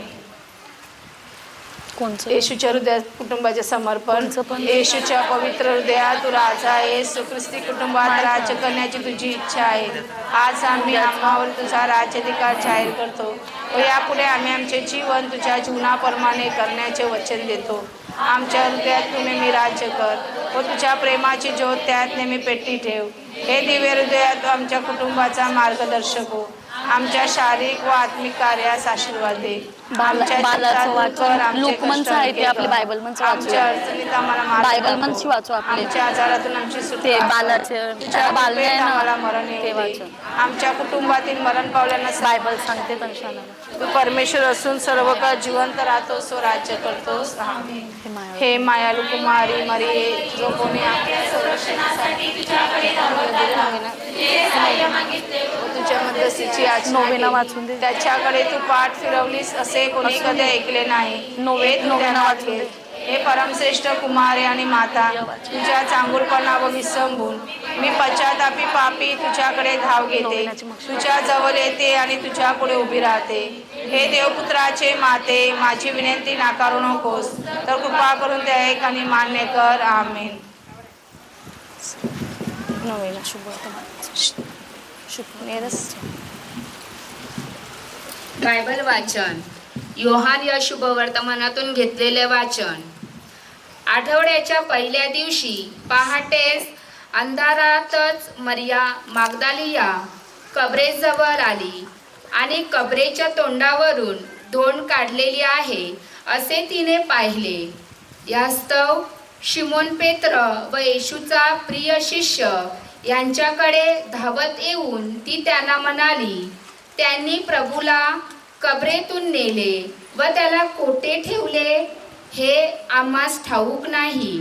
Speaker 2: येशूच्या हृदयात कुटुंबाचे समर्पण. येशूच्या पवित्र हृदयात तू राजा येशू ख्रिस्ती कुटुंबात राज्य करण्याची तुझी इच्छा आहे. आज आम्ही आम्हावर तुझा राज्याधिकार जाहीर करतो व यापुढे आम्ही आमचे जीवन तुझ्या जीवनाप्रमाणे करण्याचे वचन देतो. आमच्या हृदयात तू नेहमी राज्य कर व तुझ्या प्रेमाची ज्योत त्यात नेहमी पेटली ठेव. हे दिव्य हृदयात तू आमच्या कुटुंबाचा मार्गदर्शक हो. आमच्या शारीरिक व आत्मिक कार्यास आशीर्वाद दे. आमच्या चिंता दूर कर, आमचे कष्ट हलके कर. आमच्या अडचणीत आम्हाला मार्ग दाखव. आमच्या आजारातून आमची सुटका कर. तुझ्या कृपेत आम्हाला मरण येऊ दे. आमच्या कुटुंबातील मरण पावलेल्यांना बायबल सांगते तू परमेश्वर असून सर्व काळ जिवंत राहतोस व राज्य करतोस. हे मायालू कुमारी मरिये, जो कोणी आपल्या संरक्षणासाठी तुझ्याकडे तुझ्या मध्यस्थीची याचना वाचून त्याच्याकडे तू पाठ फिरवलीस असे कोणी कधी ऐकले नाही. हे परमश्रेष्ठ कुमारे आणि माता, तुझ्या चांगुलपणा व विसंबून मी पश्चातापी पापी तुझ्याकडे धाव घेते. तुझ्या जवळ येते आणि तुझ्या पुढे उभी राहते. हे देवपुत्राचे माते, माझी विनंती नाकारू नकोस, तर कृपा करून ते ऐक आणि मान्य कर. आमेन.
Speaker 5: बायबल वाचन. योहान या शुभवर्तमानातून घेतलेले वाचन. आठवड्याच्या पहिल्या दिवशी पहाटेस अंधारातच मरिया मागदालिया कबरेजवळ आली आणि कबरेच्या तोंडावरून धोंड काढलेली आहे असे तिने पाहिले. यास्तव शिमोन पेत्र व येशूचा प्रिय शिष्य यांच्याकडे धावत येऊन ती त्यांना म्हणाली, त्यांनी प्रभूला कबरेतून नेले व त्याला कोठे ठेवले हे आम्हास ठाऊक नाही.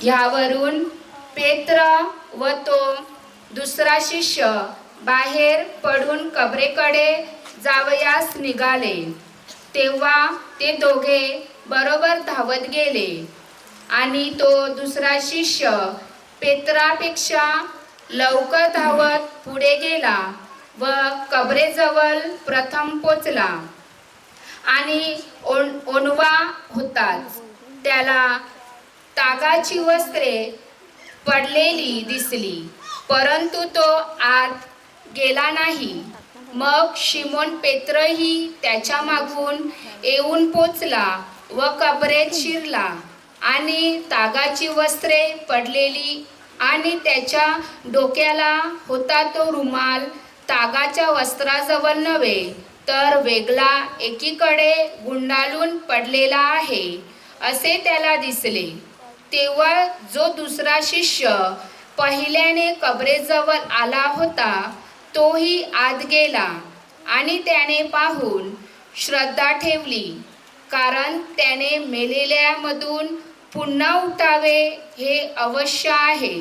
Speaker 5: ह्यावरून पेत्र व तो दुसरा शिष्य बाहेर पडून कबरेकडे जावयास निघाले. तेव्हा ते दोघे बरोबर धावत गेले आणि तो दुसरा शिष्य पेत्रापेक्षा लवकर धावत पुढे गेला व कबरेजवळ प्रथम पोचला आणि ओणवा होताच त्याला तागाची वस्त्रे पडलेली दिसली, परंतु तो आत गेला नाही. मग शिमोन पेत्रही त्याच्या मागून येऊन पोचला व कबरेत शिरला आणि तागाची वस्त्रे पडलेली आणि त्याच्या डोक्याला होता तो रुमाल तागाच्या वस्त्राजवळ नव्हे तर वेगळा एकीकडे गुंडाळून पडलेला आहे असे त्याला दिसले. तेव्हा जो दुसरा शिष्य पहिल्याने कबरेजवळ आला होता तोही आत गेला आणि त्याने पाहून श्रद्धा ठेवली, कारण त्याने मेलेल्यामधून पुन्हा उठावे हे अवश्य आहे.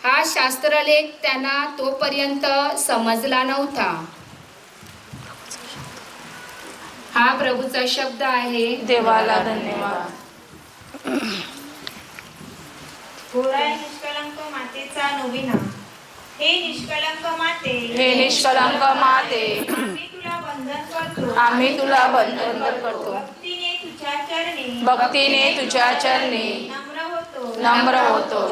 Speaker 5: हा शास्त्रलेख त्यांना तोपर्यंत समजला नव्हता. हा प्रभूचा शब्द आहे.
Speaker 2: देवाला धन्यवाद.
Speaker 6: घोडाय निष्कलंक मातेचा नोविना. हे निष्कलंक माते,
Speaker 2: हे निष्कलंक माते,
Speaker 6: आम्ही तुला वंदन करतो.
Speaker 2: आम्ही तुला वंदन करतो.
Speaker 6: भक्तीने तुझ्या चरणी,
Speaker 2: भक्तीने तुझ्या चरणी नम्र होतो.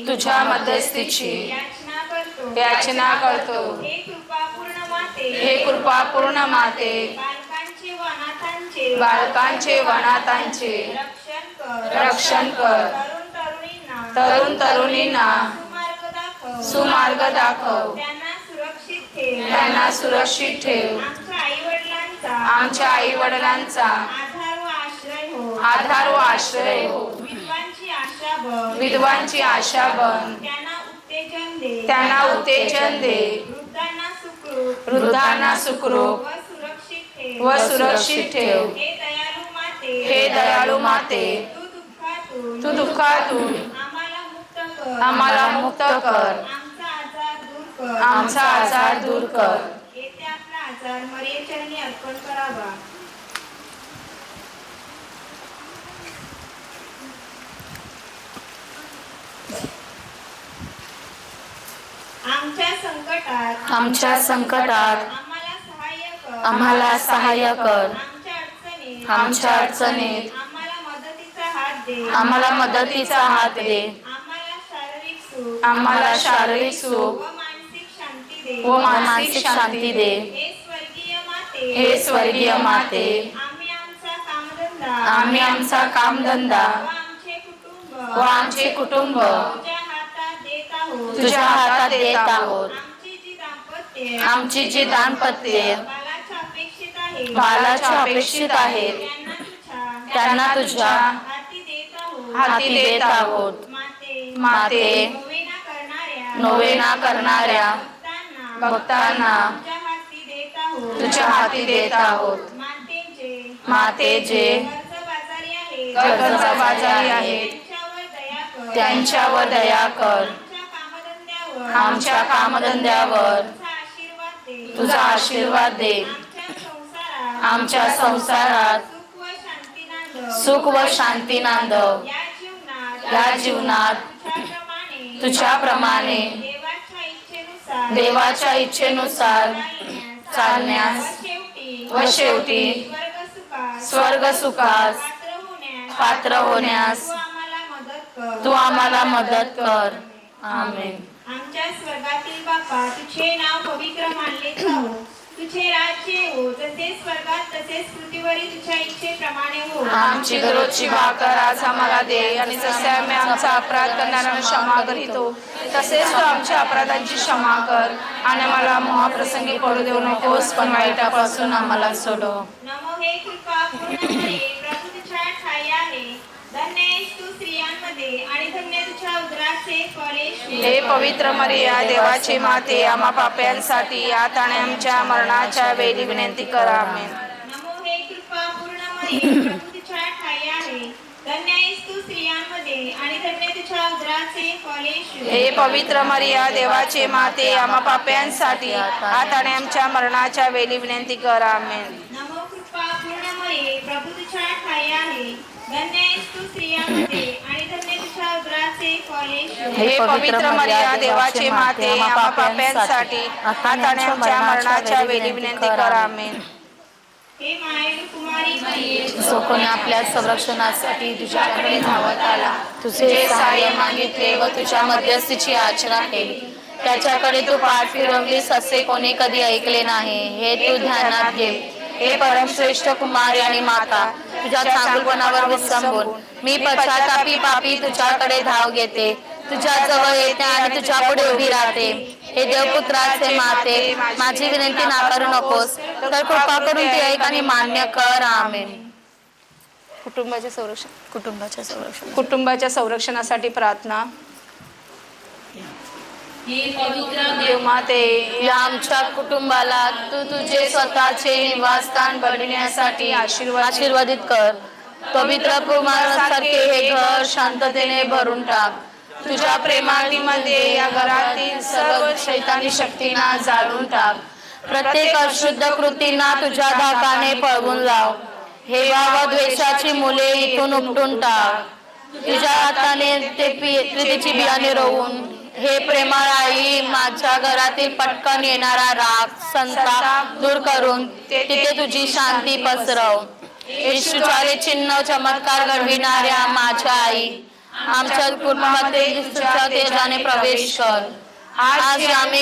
Speaker 2: तुझ्या मध्यस्थीची याचना करतो.
Speaker 6: हे कृपापूर्ण माते,
Speaker 2: हे कृपापूर्ण माते, बालकांचे व अनाथांचे रक्षण कर. तरुण तरुणींना सुमार्ग दाखव. त्यांना सुरक्षित ठेव. आमच्या आई वडिलांचा आधार व आश्रय हो. विधवांची आशा बन. त्यांना उत्तेजन दे. वृद्धांना सुखरूप व सुरक्षित ठेव. हे दयाळू माते, तू दुःखातून आम्हाला मुक्त कर. आमचा आजार दूर कर.
Speaker 6: येथे आपला आजार मरियेचरणी अर्पण करावा. आमच्या संकटात
Speaker 1: आम्हाला सहाय्य कर. आमच्या अडचणीत
Speaker 6: आम्हाला मदतीचा हात दे.
Speaker 1: आम्हाला मदतीचा हात दे.
Speaker 6: आम्हाला शारीरिक सुख
Speaker 2: आम्हाला शारीरिक सुख
Speaker 6: व मानसिक शांती दे.
Speaker 2: व मानसिक शांती दे.
Speaker 6: हे स्वर्गीय माते
Speaker 2: हे स्वर्गीय माते,
Speaker 6: आम्ही आमचा कामधंदा
Speaker 2: आम्ही आमचा कामधंदा
Speaker 6: व आमचे कुटुंब
Speaker 2: व आमचे कुटुंब
Speaker 6: तुझ्या हातात देत आहोत.
Speaker 2: तुझ्या हातात देत आहोत.
Speaker 6: आमची जी दाम्पत्य
Speaker 2: आमची जी दाम्पत्ये
Speaker 6: बालाच्या अपेक्षित आहे
Speaker 2: बालाच्या अपेक्षित आहेत
Speaker 6: त्यांना तुझ्या
Speaker 2: हाती देत आहोत.
Speaker 6: माते
Speaker 2: नोवेना करणाऱ्या भक्तांना तुझ्या हाती देत आहोत. माते जे कर्जबाजारी आहेत त्यांच्यावर दया कर. आमच्या कामधंद्यावर तुझा आशीर्वाद दे. आमच्या संसारात सुख व शांती नांदव. या जीवनात तुझ्याप्रमाणे देवाच्या इच्छेनुसार चालण्यास व शेवटी स्वर्ग सुखास पात्र होण्यास तू आम्हाला मदत कर. आमेन.
Speaker 6: आमच्या स्वर्गातील बापा, तुझे नाव पवित्र मानले जाओ. तुझे राज्य हो, जसे स्वर्गात तसेच पृथ्वीवरील तुझ्या इच्छेप्रमाणे हो.
Speaker 2: आमची दररोजची भाकर आज आम्हाला दे, आणि जसे आम्ही आमचा अपराध करणाऱ्यांना क्षमा करीतो तसेच तू आमच्या अपराधांची क्षमा कर. आणि मला महाप्रसंगी पडू देऊ नकोस, पण वाईटापासून आम्हाला सोडव.
Speaker 6: नमो हे कृपा पूर्ण मरिये, प्रभू तुझ्या ठाई आहे. धन्य आहेस तू स्त्रियांमध्ये, आणि धन्य तुझ्या उदराचे फळ येशू.
Speaker 2: हे पवित्र मरिया, देवाची माते, आम्हा पाप्यांसाठी आता आणि आमच्या मरणाच्या वेळी विनंती करा. आमेन.
Speaker 6: नमो हे कृपा पूर्ण मरिये, प्रभू तुझ्या ठाई आहे. धन्य आहेस तू स्त्रियांमध्ये, आणि धन्य तुझ्या उदराचे फळ येशू.
Speaker 2: हे पवित्र मरिया, देवाची माते, आम्हा पाप्यांसाठी आता आणि आमच्या मरणाच्या वेळी विनंती करा. आमेन.
Speaker 6: नमो कृपा पूर्ण मरिये, प्रभू तुझ्या ठाई आहे. धन्य आहेस तू स्त्रियांमध्ये, आणि धन्य तुझ्या उदराचे फळ येशू.
Speaker 2: हे पवित्र मरिया, देवाची माते, आम्हा पाप्यांसाठी आता आणि आमच्या मरणाच्या वेळी विनंती करा. आमेन.
Speaker 6: हे माय कुमारी मरिये,
Speaker 1: जो कोणी आपल्या संरक्षणासाठी तुझ्याकडे धावत आला, तुझे सहाय्य मागितले व तुझ्या मध्यस्थीची याचना केली, त्याच्याकडे तू पाठ फिरवलीस असे कोणी कधी ऐकले नाही. हे तू ध्यानात घे. हे परमश्रेष्ठ कुमारी आणि माता, तुझ्या चांगुलपणावर विसंबून मी पश्चातापी पापी तुझ्याकडे धाव घेते, तुझ्या जवळ येते आणि तुझ्या पुढे उभी राहते. हे देवपुत्राचे माते, माझी विनंती नाकारू नकोस, तर कृपा करून ती ऐक आणि मान्य कर. आमेन.
Speaker 2: कुटुंबाच्या संरक्षणासाठी प्रार्थना.
Speaker 3: हे पवित्र
Speaker 2: देवमाते,
Speaker 1: या आमच्या कुटुंबाला तू तुझे स्वतःचे निवासस्थान बनविण्यासाठी आशीर्वादित कर. पवित्र कुमारासारखे हे घर शांततेने भरून टाक. तुझ्या प्रेमातीमध्ये या घरातील सर्व शैतानी शक्तींना जाळून टाक. प्रत्येक अशुद्ध कृतींना तुझ्या धाकाने पळवून लाव. हेवा व द्वेषाची मुले इथून उपटून टाक. तुझ्या हाताने ते प्रीतीची बियाणे रोवून हे प्रेमळ आई, माझ्या घरातील पटकन येणारा राग संताप दूर करून तिथे तुझी शांती पसरव. येशूचे चिन्ह चमत्कार घडविणाऱ्या माझ्या आई, आमच्या कुटुंबामध्ये तुझ्या तेजाने प्रवेश कर. आज आम्ही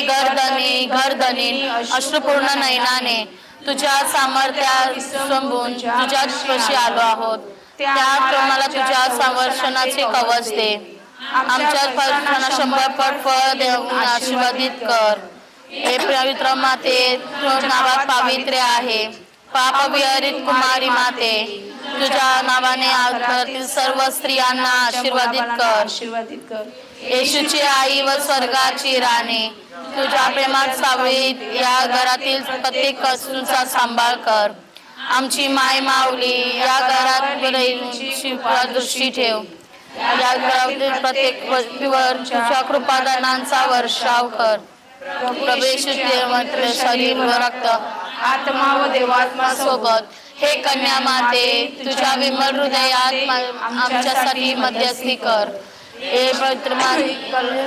Speaker 1: घरधनी अश्रुपूर्ण नयनाने तुझ्या सामर्थ्यात संबून तुझ्या पाशी आलो आहोत. त्या क्रमाला तुझ्या संवर्षणाचे कवच दे. आमच्या प्रार्थना 100 पट फळ देऊन आशीर्वादित कर. हे पवित्र माते, तुझ्या नावात पावित्र्य आहे. पापविरहित कुमारी माते, तुझ्या नावाने घरातील सर्व स्त्रियांना आशीर्वादित कर. येशूची आई व स्वर्गाची राणी, तुझ्या प्रेमात सावळीत या घरातील प्रत्येक वस्तूंचा सांभाळ कर. आमची माय माऊली, या घरात दृष्टी ठेव. या घरातील प्रत्येक व्यक्तीवर तुझ्या कृपादानांचा वर्षाव कर. प्रवेश शरीर व रक्त आत्मा व देवात्मा सोबत हे कन्या माते, तुझ्या विमल हृदयात आमच्यासाठी मध्यस्थी कर. हे पवित्र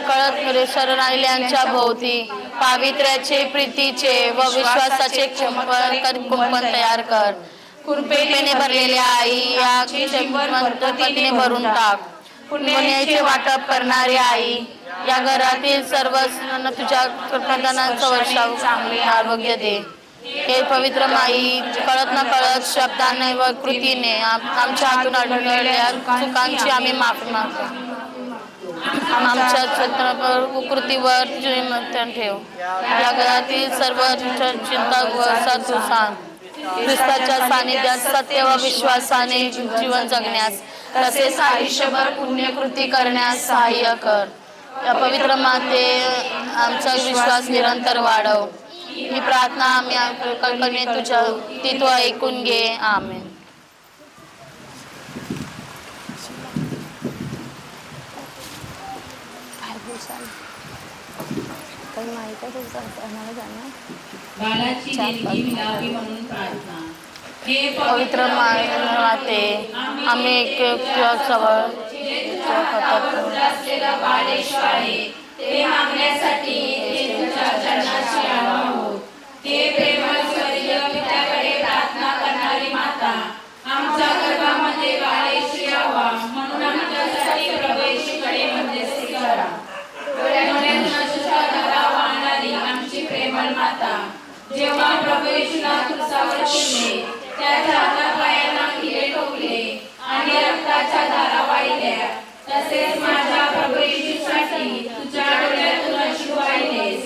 Speaker 1: कळत शरण आलेल्यांच्या भोवती पावित्र्याचे, प्रीतीचे व विश्वासाचे कुंपण तयार कर. कृपेने भरलेल्या आई या श्रीमंत पतीने भरून टाक. पुण्याचे वाटप करणारी आई या घरातील सर्व तुझ्या प्रदानांचं वर्षाव चांगले आरोग्य दे. हे पवित्र माई कळत न कळत शब्दाने व कृतीने आमच्या हातून आढळलेल्या चुकांची आम्ही माफी मागतो. आमच्या कृतीवर नियंत्रण ठेव. या घरातील सर्व चिंता व तू सांग. ख्रिस्ताच्या सानिध्यात सत्य व विश्वासाने जीवन जगण्यास तसेच आयुष्यभर पुण्यकृती करण्यास सहाय्य कर. या पवित्र माते आमचा विश्वास निरंतर वाढव. ही प्रार्थना आम्ही कल्पने तुझ्या ती तू ऐकून घे. आमेन.
Speaker 3: बालाची देणगी मिळावी म्हणून प्रार्थना. हे
Speaker 1: पवित्र माते आम्ही जवळ
Speaker 3: असलेलं बालेश्वर आहे ते मागण्यासाठी ते तुझ्या चरणाशी आलो आहोत. हे प्रेमळ स्वर्गीय पित्याकडे प्रार्थना करणारी माता आमच्या गर्भामध्ये बालेश यावा म्हणून आमच्यासाठी प्रभूकडे मध्यस्थी करा. डोळ्यातून अश्रूचा धारा वाहणारी आमची प्रेमळ माता जेव्हा प्रभू येशूला क्रूसावर ठेवले त्याच्या हातापायांना खिळे ठोकले आणि रक्ताच्या धारा वाहिल्या तसेच माझ्या प्रभू येशूसाठी तुझ्या डोळ्यातून अश्रू वाहिलेस.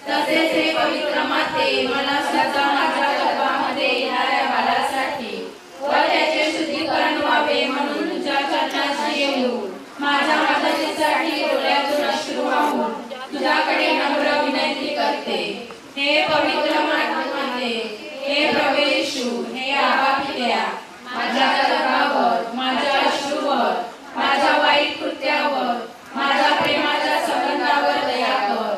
Speaker 3: तसेच हे पवित्र माते मला सुद्धा माझ्या गर्भामध्ये येणाऱ्या बाळासाठी व त्याचे शुद्धीकरण व्हावे म्हणून तुझ्या चरणाशी येऊन माझ्या मदतीसाठी डोळ्यातून अश्रू वाहून तुझ्याकडे नम्र विनंती करते. हे पवित्र माते, हे प्रभू येशू, हे आबा पित्या, माझ्या गर्भावर, माझ्या अश्रूवर, माझ्या वाईट कृत्यावर, माझ्या प्रेमाच्या संबंधावर दया कर.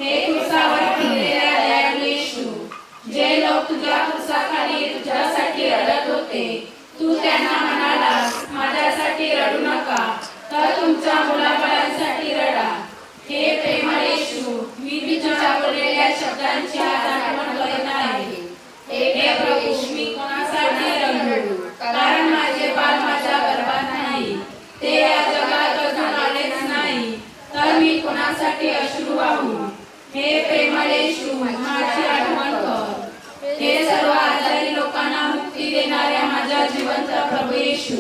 Speaker 3: हे क्रूसावर ठेवलेल्या दयाळू येशू, जे लोक तुझ्या क्रूसाखाली तुझ्यासाठी रडत होते, तू त्यांना म्हणालास माझ्यासाठी रडू नका तर तुमच्या मुलाबाळांसाठी रडा. हे प्रेमळ येशू, मी तुझ्या बोललेल्या शब्दांची आज आठवण करत आहे. हे प्रभू, मी कोणासाठी रडू कारण माझे बाळ माझ्या गर्भात नाही, ते या जगात अजून आलेच नाही, तर मी कोणासाठी अश्रू वाहू. हे प्रेमळ येशू, माझी आठवण कर. हे सर्व आजारी लोकांना मुक्ती देणाऱ्या माझ्या जिवंत प्रभू येशू,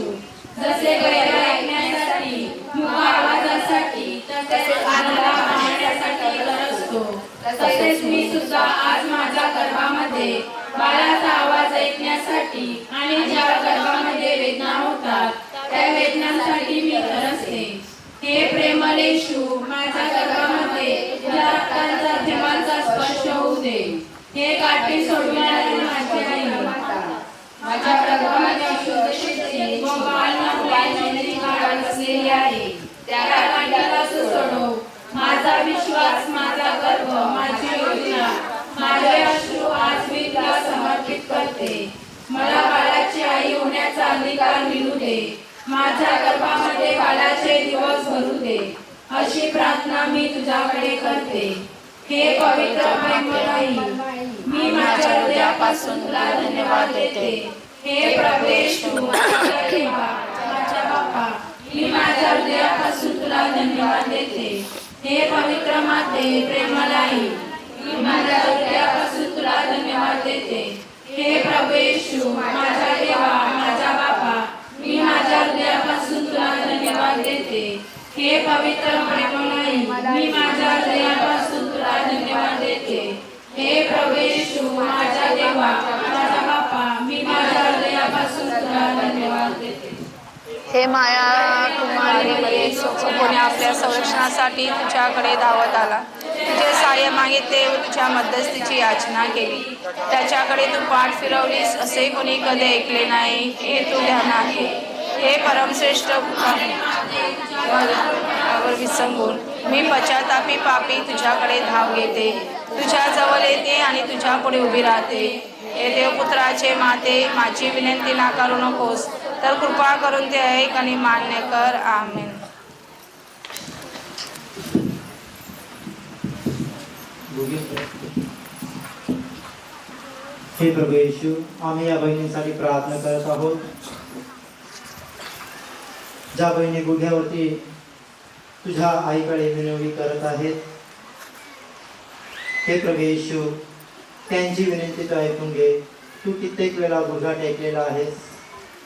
Speaker 3: जसे गैर ऐकण्यासाठी मुका आवाजासाठी तसेच आनंदा पाहण्यासाठी तरसतो, तसेच मी सुद्धा आज माझ्या गर्भामध्ये बाळाचा आवाज ऐकण्यासाठी आणि ज्या गर्भामध्ये वेदना होतात त्या वेदनांसाठी मी तरसते. हे प्रेमळ येशू, माझ्या गर्भामध्ये तुझ्या रक्ताचा थेंबांचा स्पर्श होऊ दे. हे काठी सोडविणारी माझी आई, माझ्या गर्भामध्ये शुद्ध शक्ती व बालनाची काढ असलेली आहे. त्या काठीला सोडव. माझा विश्वास, माझा गर्भ, माझी योजना, माझे अश्रू आज मी तुला समर्पित करते. मला बाळाची आई होण्याचा अधिकार मिळू दे. माझ्या गर्भामध्ये बाळाचे दिवस भरू दे. अशी प्रार्थना मी तुझ्याकडे करते. हे पवित्र प्रेमळ आई, मी माझ्या हृदयापासून तुला धन्यवाद देते. हे प्रभू येशू, माझ्या देवा, माझ्या बापा, मी माझ्या हृदयापासून तुला धन्यवाद देते. हे पवित्र माते प्रेमळ आई, मी माझ्या हृदयापासून तुला धन्यवाद देते. हे प्रभू येशू, माझ्या देवा, माझ्या बापा, मी माझ्या हृदयापासून तुला धन्यवाद देते. हे पवित्र प्रेमळ आई, मी माझ्या हृदयापासून तुला धन्यवाद देते. हे प्रभू येशू, माझ्या देवा, माझ्या बापा, मी माझ्या हृदयापासून तुला धन्यवाद देते.
Speaker 2: हे माया कुमारी कोणी आपल्या संरक्षणासाठी तुझ्याकडे धावत आला, तुझे सहाय्य मागितले व तुझ्या मध्यस्थीची याचना केली. त्याच्याकडे तू पाठ फिरवलीस असे कोणी कधी ऐकले नाही, हे तू ध्यानात घे. हे परमश्रेष्ठ विसंगून मी पश्चातापी पापी तुझ्याकडे धाव घेते, तुझ्या जवळ येते आणि तुझ्या पुढे उभी राहते. हे देवपुत्राचे माते, माझी विनंती नाकारू नकोस, तर कृपा करून ते ऐक आणि मान्य कर. आमेन.
Speaker 7: हे हे प्रभू येशू, आम्ही या बहिणींसाठी प्रार्थना करत आहोत. ज्या बहिणी गुढ्यावरती तुझ्या आईकडे विनवणी करत आहेत, हे प्रभू येशू, त्यांची विनंती तू ऐकून घे. तू कित्येक वेळा गुढा टेकलेला आहेस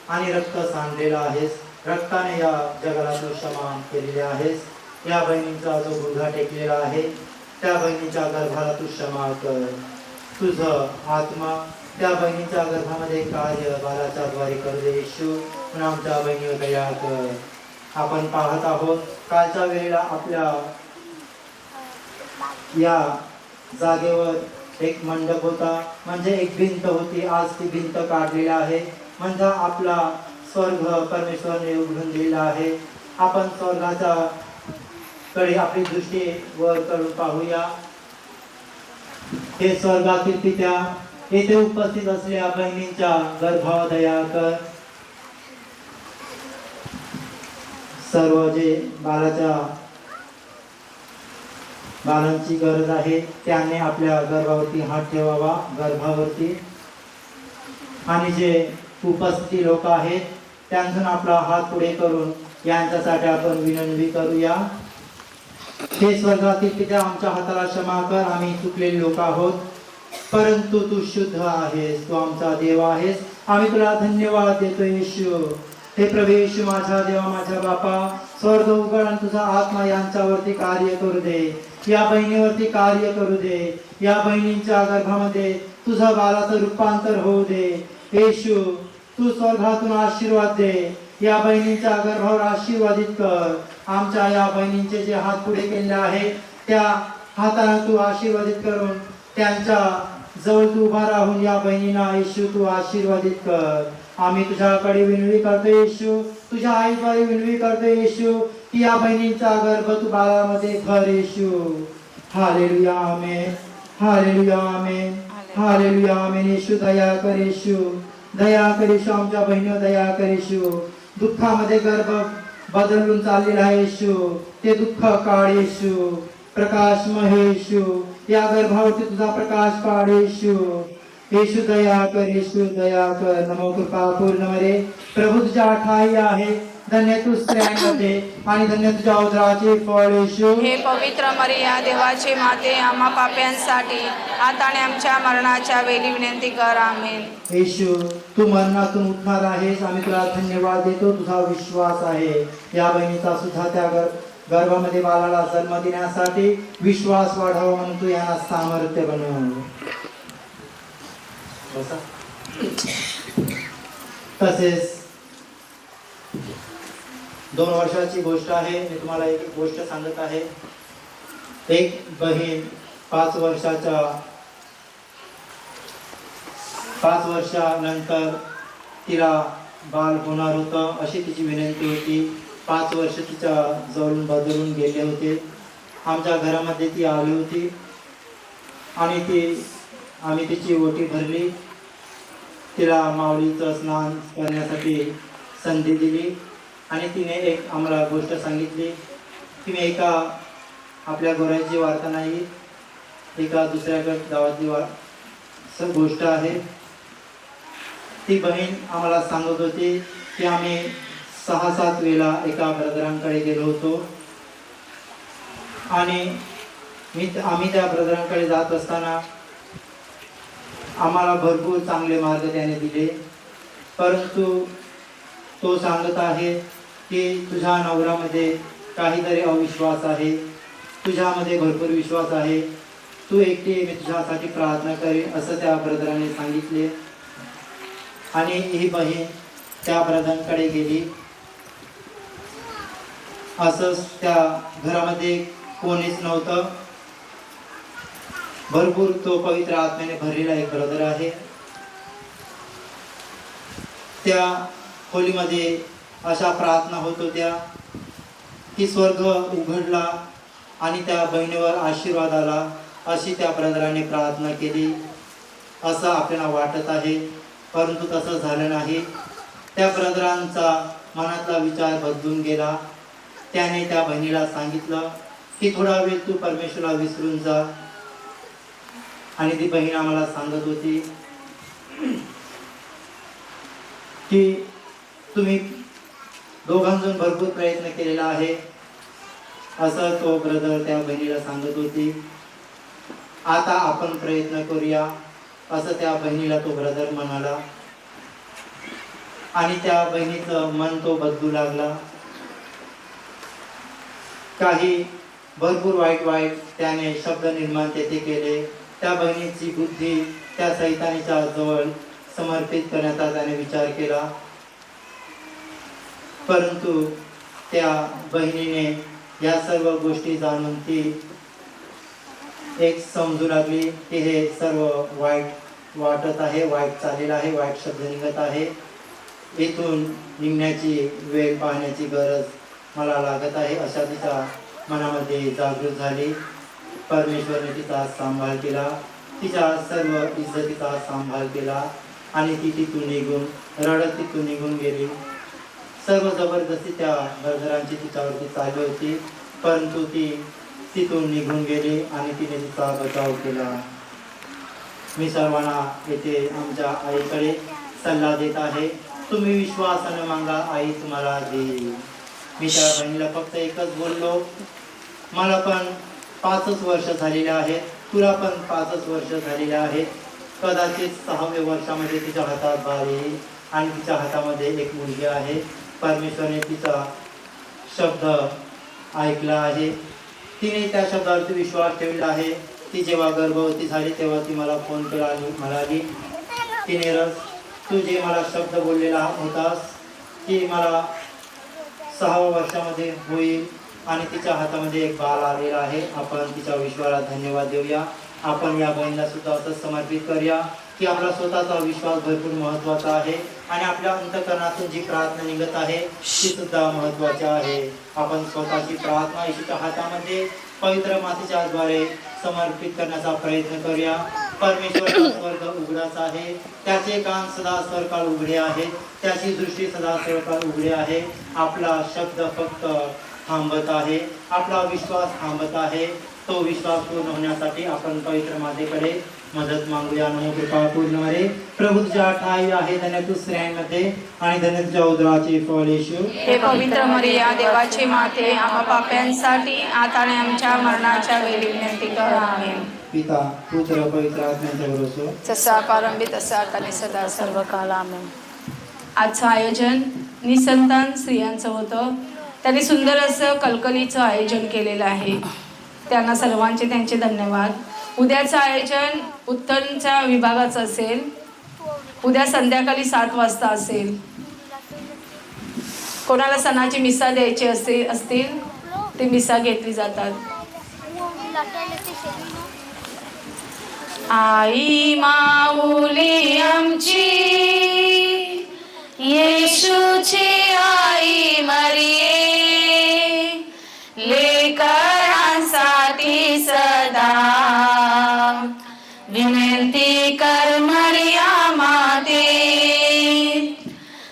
Speaker 7: आणि रक्त सांडलेला आहेस. रक्ताने या जगाला तू क्षमा केलेले आहेस. या बहिणींचा जो गुढा टेकलेला आहे त्या बहिणीच्या गर्भाला तू क्षमा कर. तुझं आत्मा त्या बहिणीच्या गर्भामध्ये कार्य बालाच्या द्वारे कर दे येशू. म्हणून आमच्या बहिणीवर दया कर. आपण पाहत आहोत कालच्या वेळेला आपल्या या जागेवर एक मंडप होता, म्हणजे एक भिंत होती. आज ती भिंत काढलेली आहे, म्हणजे आपला स्वर्ग परमेश्वरने उघडून दिलेला आहे. आपण स्वर्गाच्या कडे आपली दृष्टी वर करून पाहूया. हे स्वर्गातील पित्या, येथे उपस्थित असलेल्या बहिणींच्या गर्भावर दया कर. सर्व जे बालांची गरज आहे त्याने आपल्या गर्भावरती हात ठेवावा, गर्भावरती. आणि जे उपस्थित लोक आहेत त्यांतून आपला हात पुढे करून यांच्यासाठी आपण विनंती करूया. हे स्वर्गातील पित्या, आमच्या हाताला क्षमा कर. आम्ही चुकलेले लोक आहोत, परंतु तू शुद्ध आहेस, तू आमचा देव आहेस. आम्ही तुला धन्यवाद देतो येशू. हे प्रभू येशू, माझा देवा, माझ्या बापा, स्वर्ग उघड आणि तुझा आत्मा यांच्यावरती कार्य करू दे. या बहिणीवरती कार्य करू दे. या बहिणींच्या गर्भामध्ये तुझा बालाचं रूपांतर होऊ दे येशू. तू स्वर्गातून आशीर्वाद दे. या बहिणींच्या गर्भावर आशीर्वादित कर. आमच्या या बहिणींचे जे हात पुढे केले आहे त्या हाताने तू आशीर्वादित करून त्यांच्या जवळ तू उभा राहून या बहिणींना येशू तू आशीर्वादित कर. आम्ही तुझ्याकडे विनवी करतो येशू, तुझ्या आईद्वारे विनवी करतो येशू, की या बहिणींचा गर्भ तू बाळामध्ये भर येशू. हालेलुया, आमेन. हालेलुया, आमेन. हालेलुया, आमेन. येशू दया कर येशू, दया कर येशू. आमच्या बहिणीवर दया कर येशू. दुःखामध्ये गर्भ बदलून चाललेला आहे येशू, ते दुःख काढ येशू. प्रकाशमय येशू, या गर्भावरती तुझा प्रकाश पाड येशू. येशू दया कर, येशू दया कर. नमो कृपा पूर्ण मरे, प्रभू तुझ्या ठाई आहे. धन्य तू स्त्रियांमध्ये आणि धन्य तुझ्या उदराचे फळ येशू.
Speaker 2: हे पवित्र मरिया, देवाची माते, आम्हा पाप्यांसाठी आता आणि आमच्या मरणाच्या वेळी विनंती कर. आमेन.
Speaker 7: येशू, तू मरणातून उठणार आहेस. आम्ही तुला धन्यवाद देतो. तुझा विश्वास आहे या बहिणीचा सुद्धा त्या गर्भामध्ये बाळाला जन्म देण्यासाठी विश्वास वाढावा म्हणून तू यांना सामर्थ्य बनव. तसेच 2 वर्षाची गोष्ट आहे. मी तुम्हाला एक गोष्ट सांगत आहे. एक बहीण 5 वर्षानंतर तिला बाळ होणार होतं अशी तिची विनंती होती. 5 वर्ष तिच्या जवळून बदलून गेले होते. आमच्या घरामध्ये ती आली होती आणि आम्ही तिची ओटी भरली. तिला माऊलीचं स्नान करण्यासाठी संधी दिली आणि तिने एक आम्हाला गोष्ट सांगितली की मी एका आपल्या घराची वार्ता नाही, एका दुसऱ्या गावातली गोष्ट आहे. ती बहीण आम्हाला सांगत होती की आम्ही 6-7 वेळा एका ब्रदरांकडे गेलो होतो आणि आम्ही त्या ब्रदरांकडे जात असताना आम्हाला भरपूर चांगले मार्ग त्याने दिले, परंतु तो सांगत आहे की तुझ्या नवऱ्यामध्ये काहीतरी अविश्वास आहे, तुझ्यामध्ये भरपूर विश्वास आहे, तू एकटी मी तुझ्यासाठी प्रार्थना करेन असं त्या ब्रदराने सांगितले. आणि ही बहीण त्या ब्रदरांकडे गेली. असंच त्या घरामध्ये कोणीच नव्हतं. भरपूर तो पवित्र आत्म्याने भरलेला एक ब्रदर आहे. त्या खोलीमध्ये अशा प्रार्थना होत होत्या की स्वर्ग उघडला आणि त्या बहिणीवर आशीर्वाद आला अशी त्या ब्रदराने प्रार्थना केली असं आपल्याला वाटत आहे, परंतु तसं झालं नाही. त्या ब्रदरांचा मनातला विचार बदलून गेला. त्याने त्या बहिणीला सांगितलं की थोडा वेळ तू परमेश्वराला विसरून जा. आणि ती बहीण आम्हाला सांगत होती की तुम्ही दोघांजण भरपूर प्रयत्न केलेला आहे असं तो ब्रदर त्या बहिणीला सांगत होती. आता आपण प्रयत्न करूया असं त्या बहिणीला तो ब्रदर म्हणाला आणि त्या बहिणीचं मन तो बदलू लागला. काही भरपूर वाईट त्याने शब्द निर्माण तेथे केले. त्या बहिणीची बुद्धी त्या सैतानाच्या जवळ समर्पित करण्याचा त्याने विचार केला. परंतु त्या बहिणीने या सर्व गोष्टी जाणून ती एक समजू लागली की हे सर्व वाईट वाटत आहे, वाईट चाललेलं आहे, वाईट शब्द निघत आहे. इथून निघण्याची वेळ पाहण्याची गरज मला लागत आहे अशा तिच्या मनामध्ये जागृत झाली. परमेश्वरने तिचा सांभाळ केला, तिच्या सर्व इज्जतीचा सांभाळ केला आणि ती तिथून निघून रडत तिथून निघून गेली. सर्व जबरदस्ती त्या ब्रदरांची तिच्यावरती चालू होती, परंतु ती तिथून निघून गेली आणि तिने तिचा बचाव केला. मी सर्वांना येथे आमच्या आईकडे सल्ला देत आहे, तुम्ही विश्वासानं मागा, आई तुम्हाला देईल. मी त्या बहिणीला फक्त एकच बोललो, मला पण 5 वर्ष झालेले आहेत, तुला पण 5 वर्ष झालेले आहेत. कदाचित 6व्या वर्षामध्ये तिच्या हातात बाळ येईल आणि तिच्या हातामध्ये एक मुलगी आहे. परमेश्वरने तिचा शब्द ऐकला आहे, तिने त्या शब्दावरती विश्वास ठेवला आहे. ती जेव्हा गर्भवती झाली तेव्हा ती मला फोन केला आणि म्हणाली की नीरज, तू जे मला शब्द बोललेला होतास की मला 6व्या वर्षामध्ये होईल आणि तिच्या हातामध्ये एक बाळ आलेला आहे. आपण तिच्या विश्वासाला धन्यवाद देऊया. आपण या बहिणीला सुद्धा असं समर्पित करूया की आपला स्वतःचा विश्वास भरपूर महत्त्वाचा आहे आणि आपल्या अंतःकरणातून जी प्रार्थना निघत आहे ती सुद्धा महत्त्वाची आहे. आपण स्वतःची प्रार्थना येशूच्या हातामध्ये पवित्र मातीच्या द्वारे समर्पित करण्याचा प्रयत्न करूया. परमेश्वराचा स्वर्ग उघडाच आहे, त्याचे कान सदा सर्वकाळ उघडे आहेत, त्याची दृष्टी सदा सर्वकाळ उघडे आहे. आपला शब्द फक्त थांबत आहे, आपला विश्वास थांबत आहे. तो विश्वास पूर्ण होण्यासाठी आपण पवित्र मातेकडे मदत मागूया. नमो कृपा पूर्णवरे, प्रभू तुझ्या ठाई आहे, धन्य तू स्त्रियांमध्ये आणि धन्य तुझ्या उदराचे फळ येशू.
Speaker 2: हे पवित्र मरिया, देवाची माते, आम्हा पाप्यांसाठी आता आणि आमच्या मरणाच्या वेळी विनंती कर. आमेन.
Speaker 7: पिता पुत्र पवित्र आत्म्याच्या भरोसा.
Speaker 2: जसा प्रारंभी तसा आता आणि सदा
Speaker 1: सर्व काल आमेन.
Speaker 2: आजचं आयोजन निसंतान स्त्रियांचं होतं. त्यांनी सुंदर असं कलकलीचं आयोजन केलेलं आहे. त्यांना सर्वांचे त्यांचे धन्यवाद. उद्याचं आयोजन उत्तरच्या विभागाचं असेल. उद्या संध्याकाळी 7 वाजता असेल. कोणाला सणाची मिसा द्यायची असतील ते मिसा घेतली जातात. आई माऊली आमची, येशूची आई मरिये, लेकरांसाठी सदा विनंती कर मरिया माते.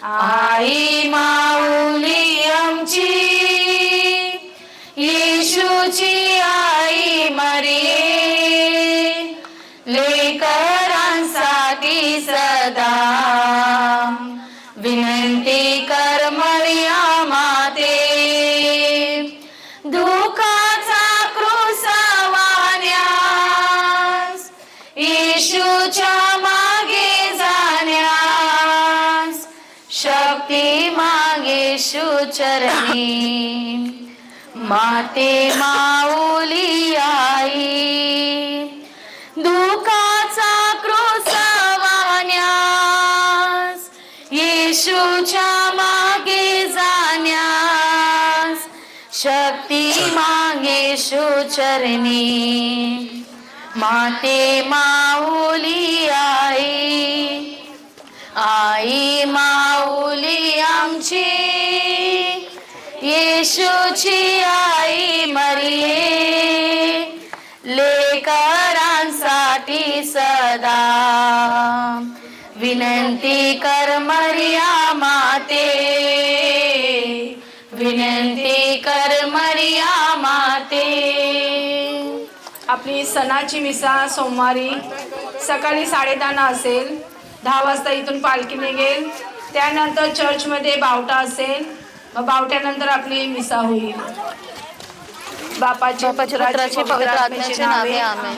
Speaker 2: आई माऊली आमची, येशूची आई मरिये, लेकरांसाठी सदा विनंती कर मरिया माते. दुःखाचा क्रूस वाहण्यास, येशूच्या मागे जाण्यास, शक्ती मागे येशूचरणी. माते माऊली आई, दुःखाचा क्रूस वाहण्यास, येशूच्या मागे जाण्यास, शक्ती मागे येशूचरणी. माते माऊली आई, आई माऊली आमची, येशूची आई मरिये, लेकरांसाठी सदा विनंती कर मरिया माते. विनंती कर मरिया माते. आपली सणाची मिसा सोमवारी सकाळी 10:30 असेल. 10 वाजता इथून पालखी निघेल. त्यानंतर चर्चमध्ये बावटा असेल. मग बावट्यानंतर आपली मिसा होईल. बापाचे
Speaker 1: पुत्राचे पवित्र आत्म्याचे नावे आमेन.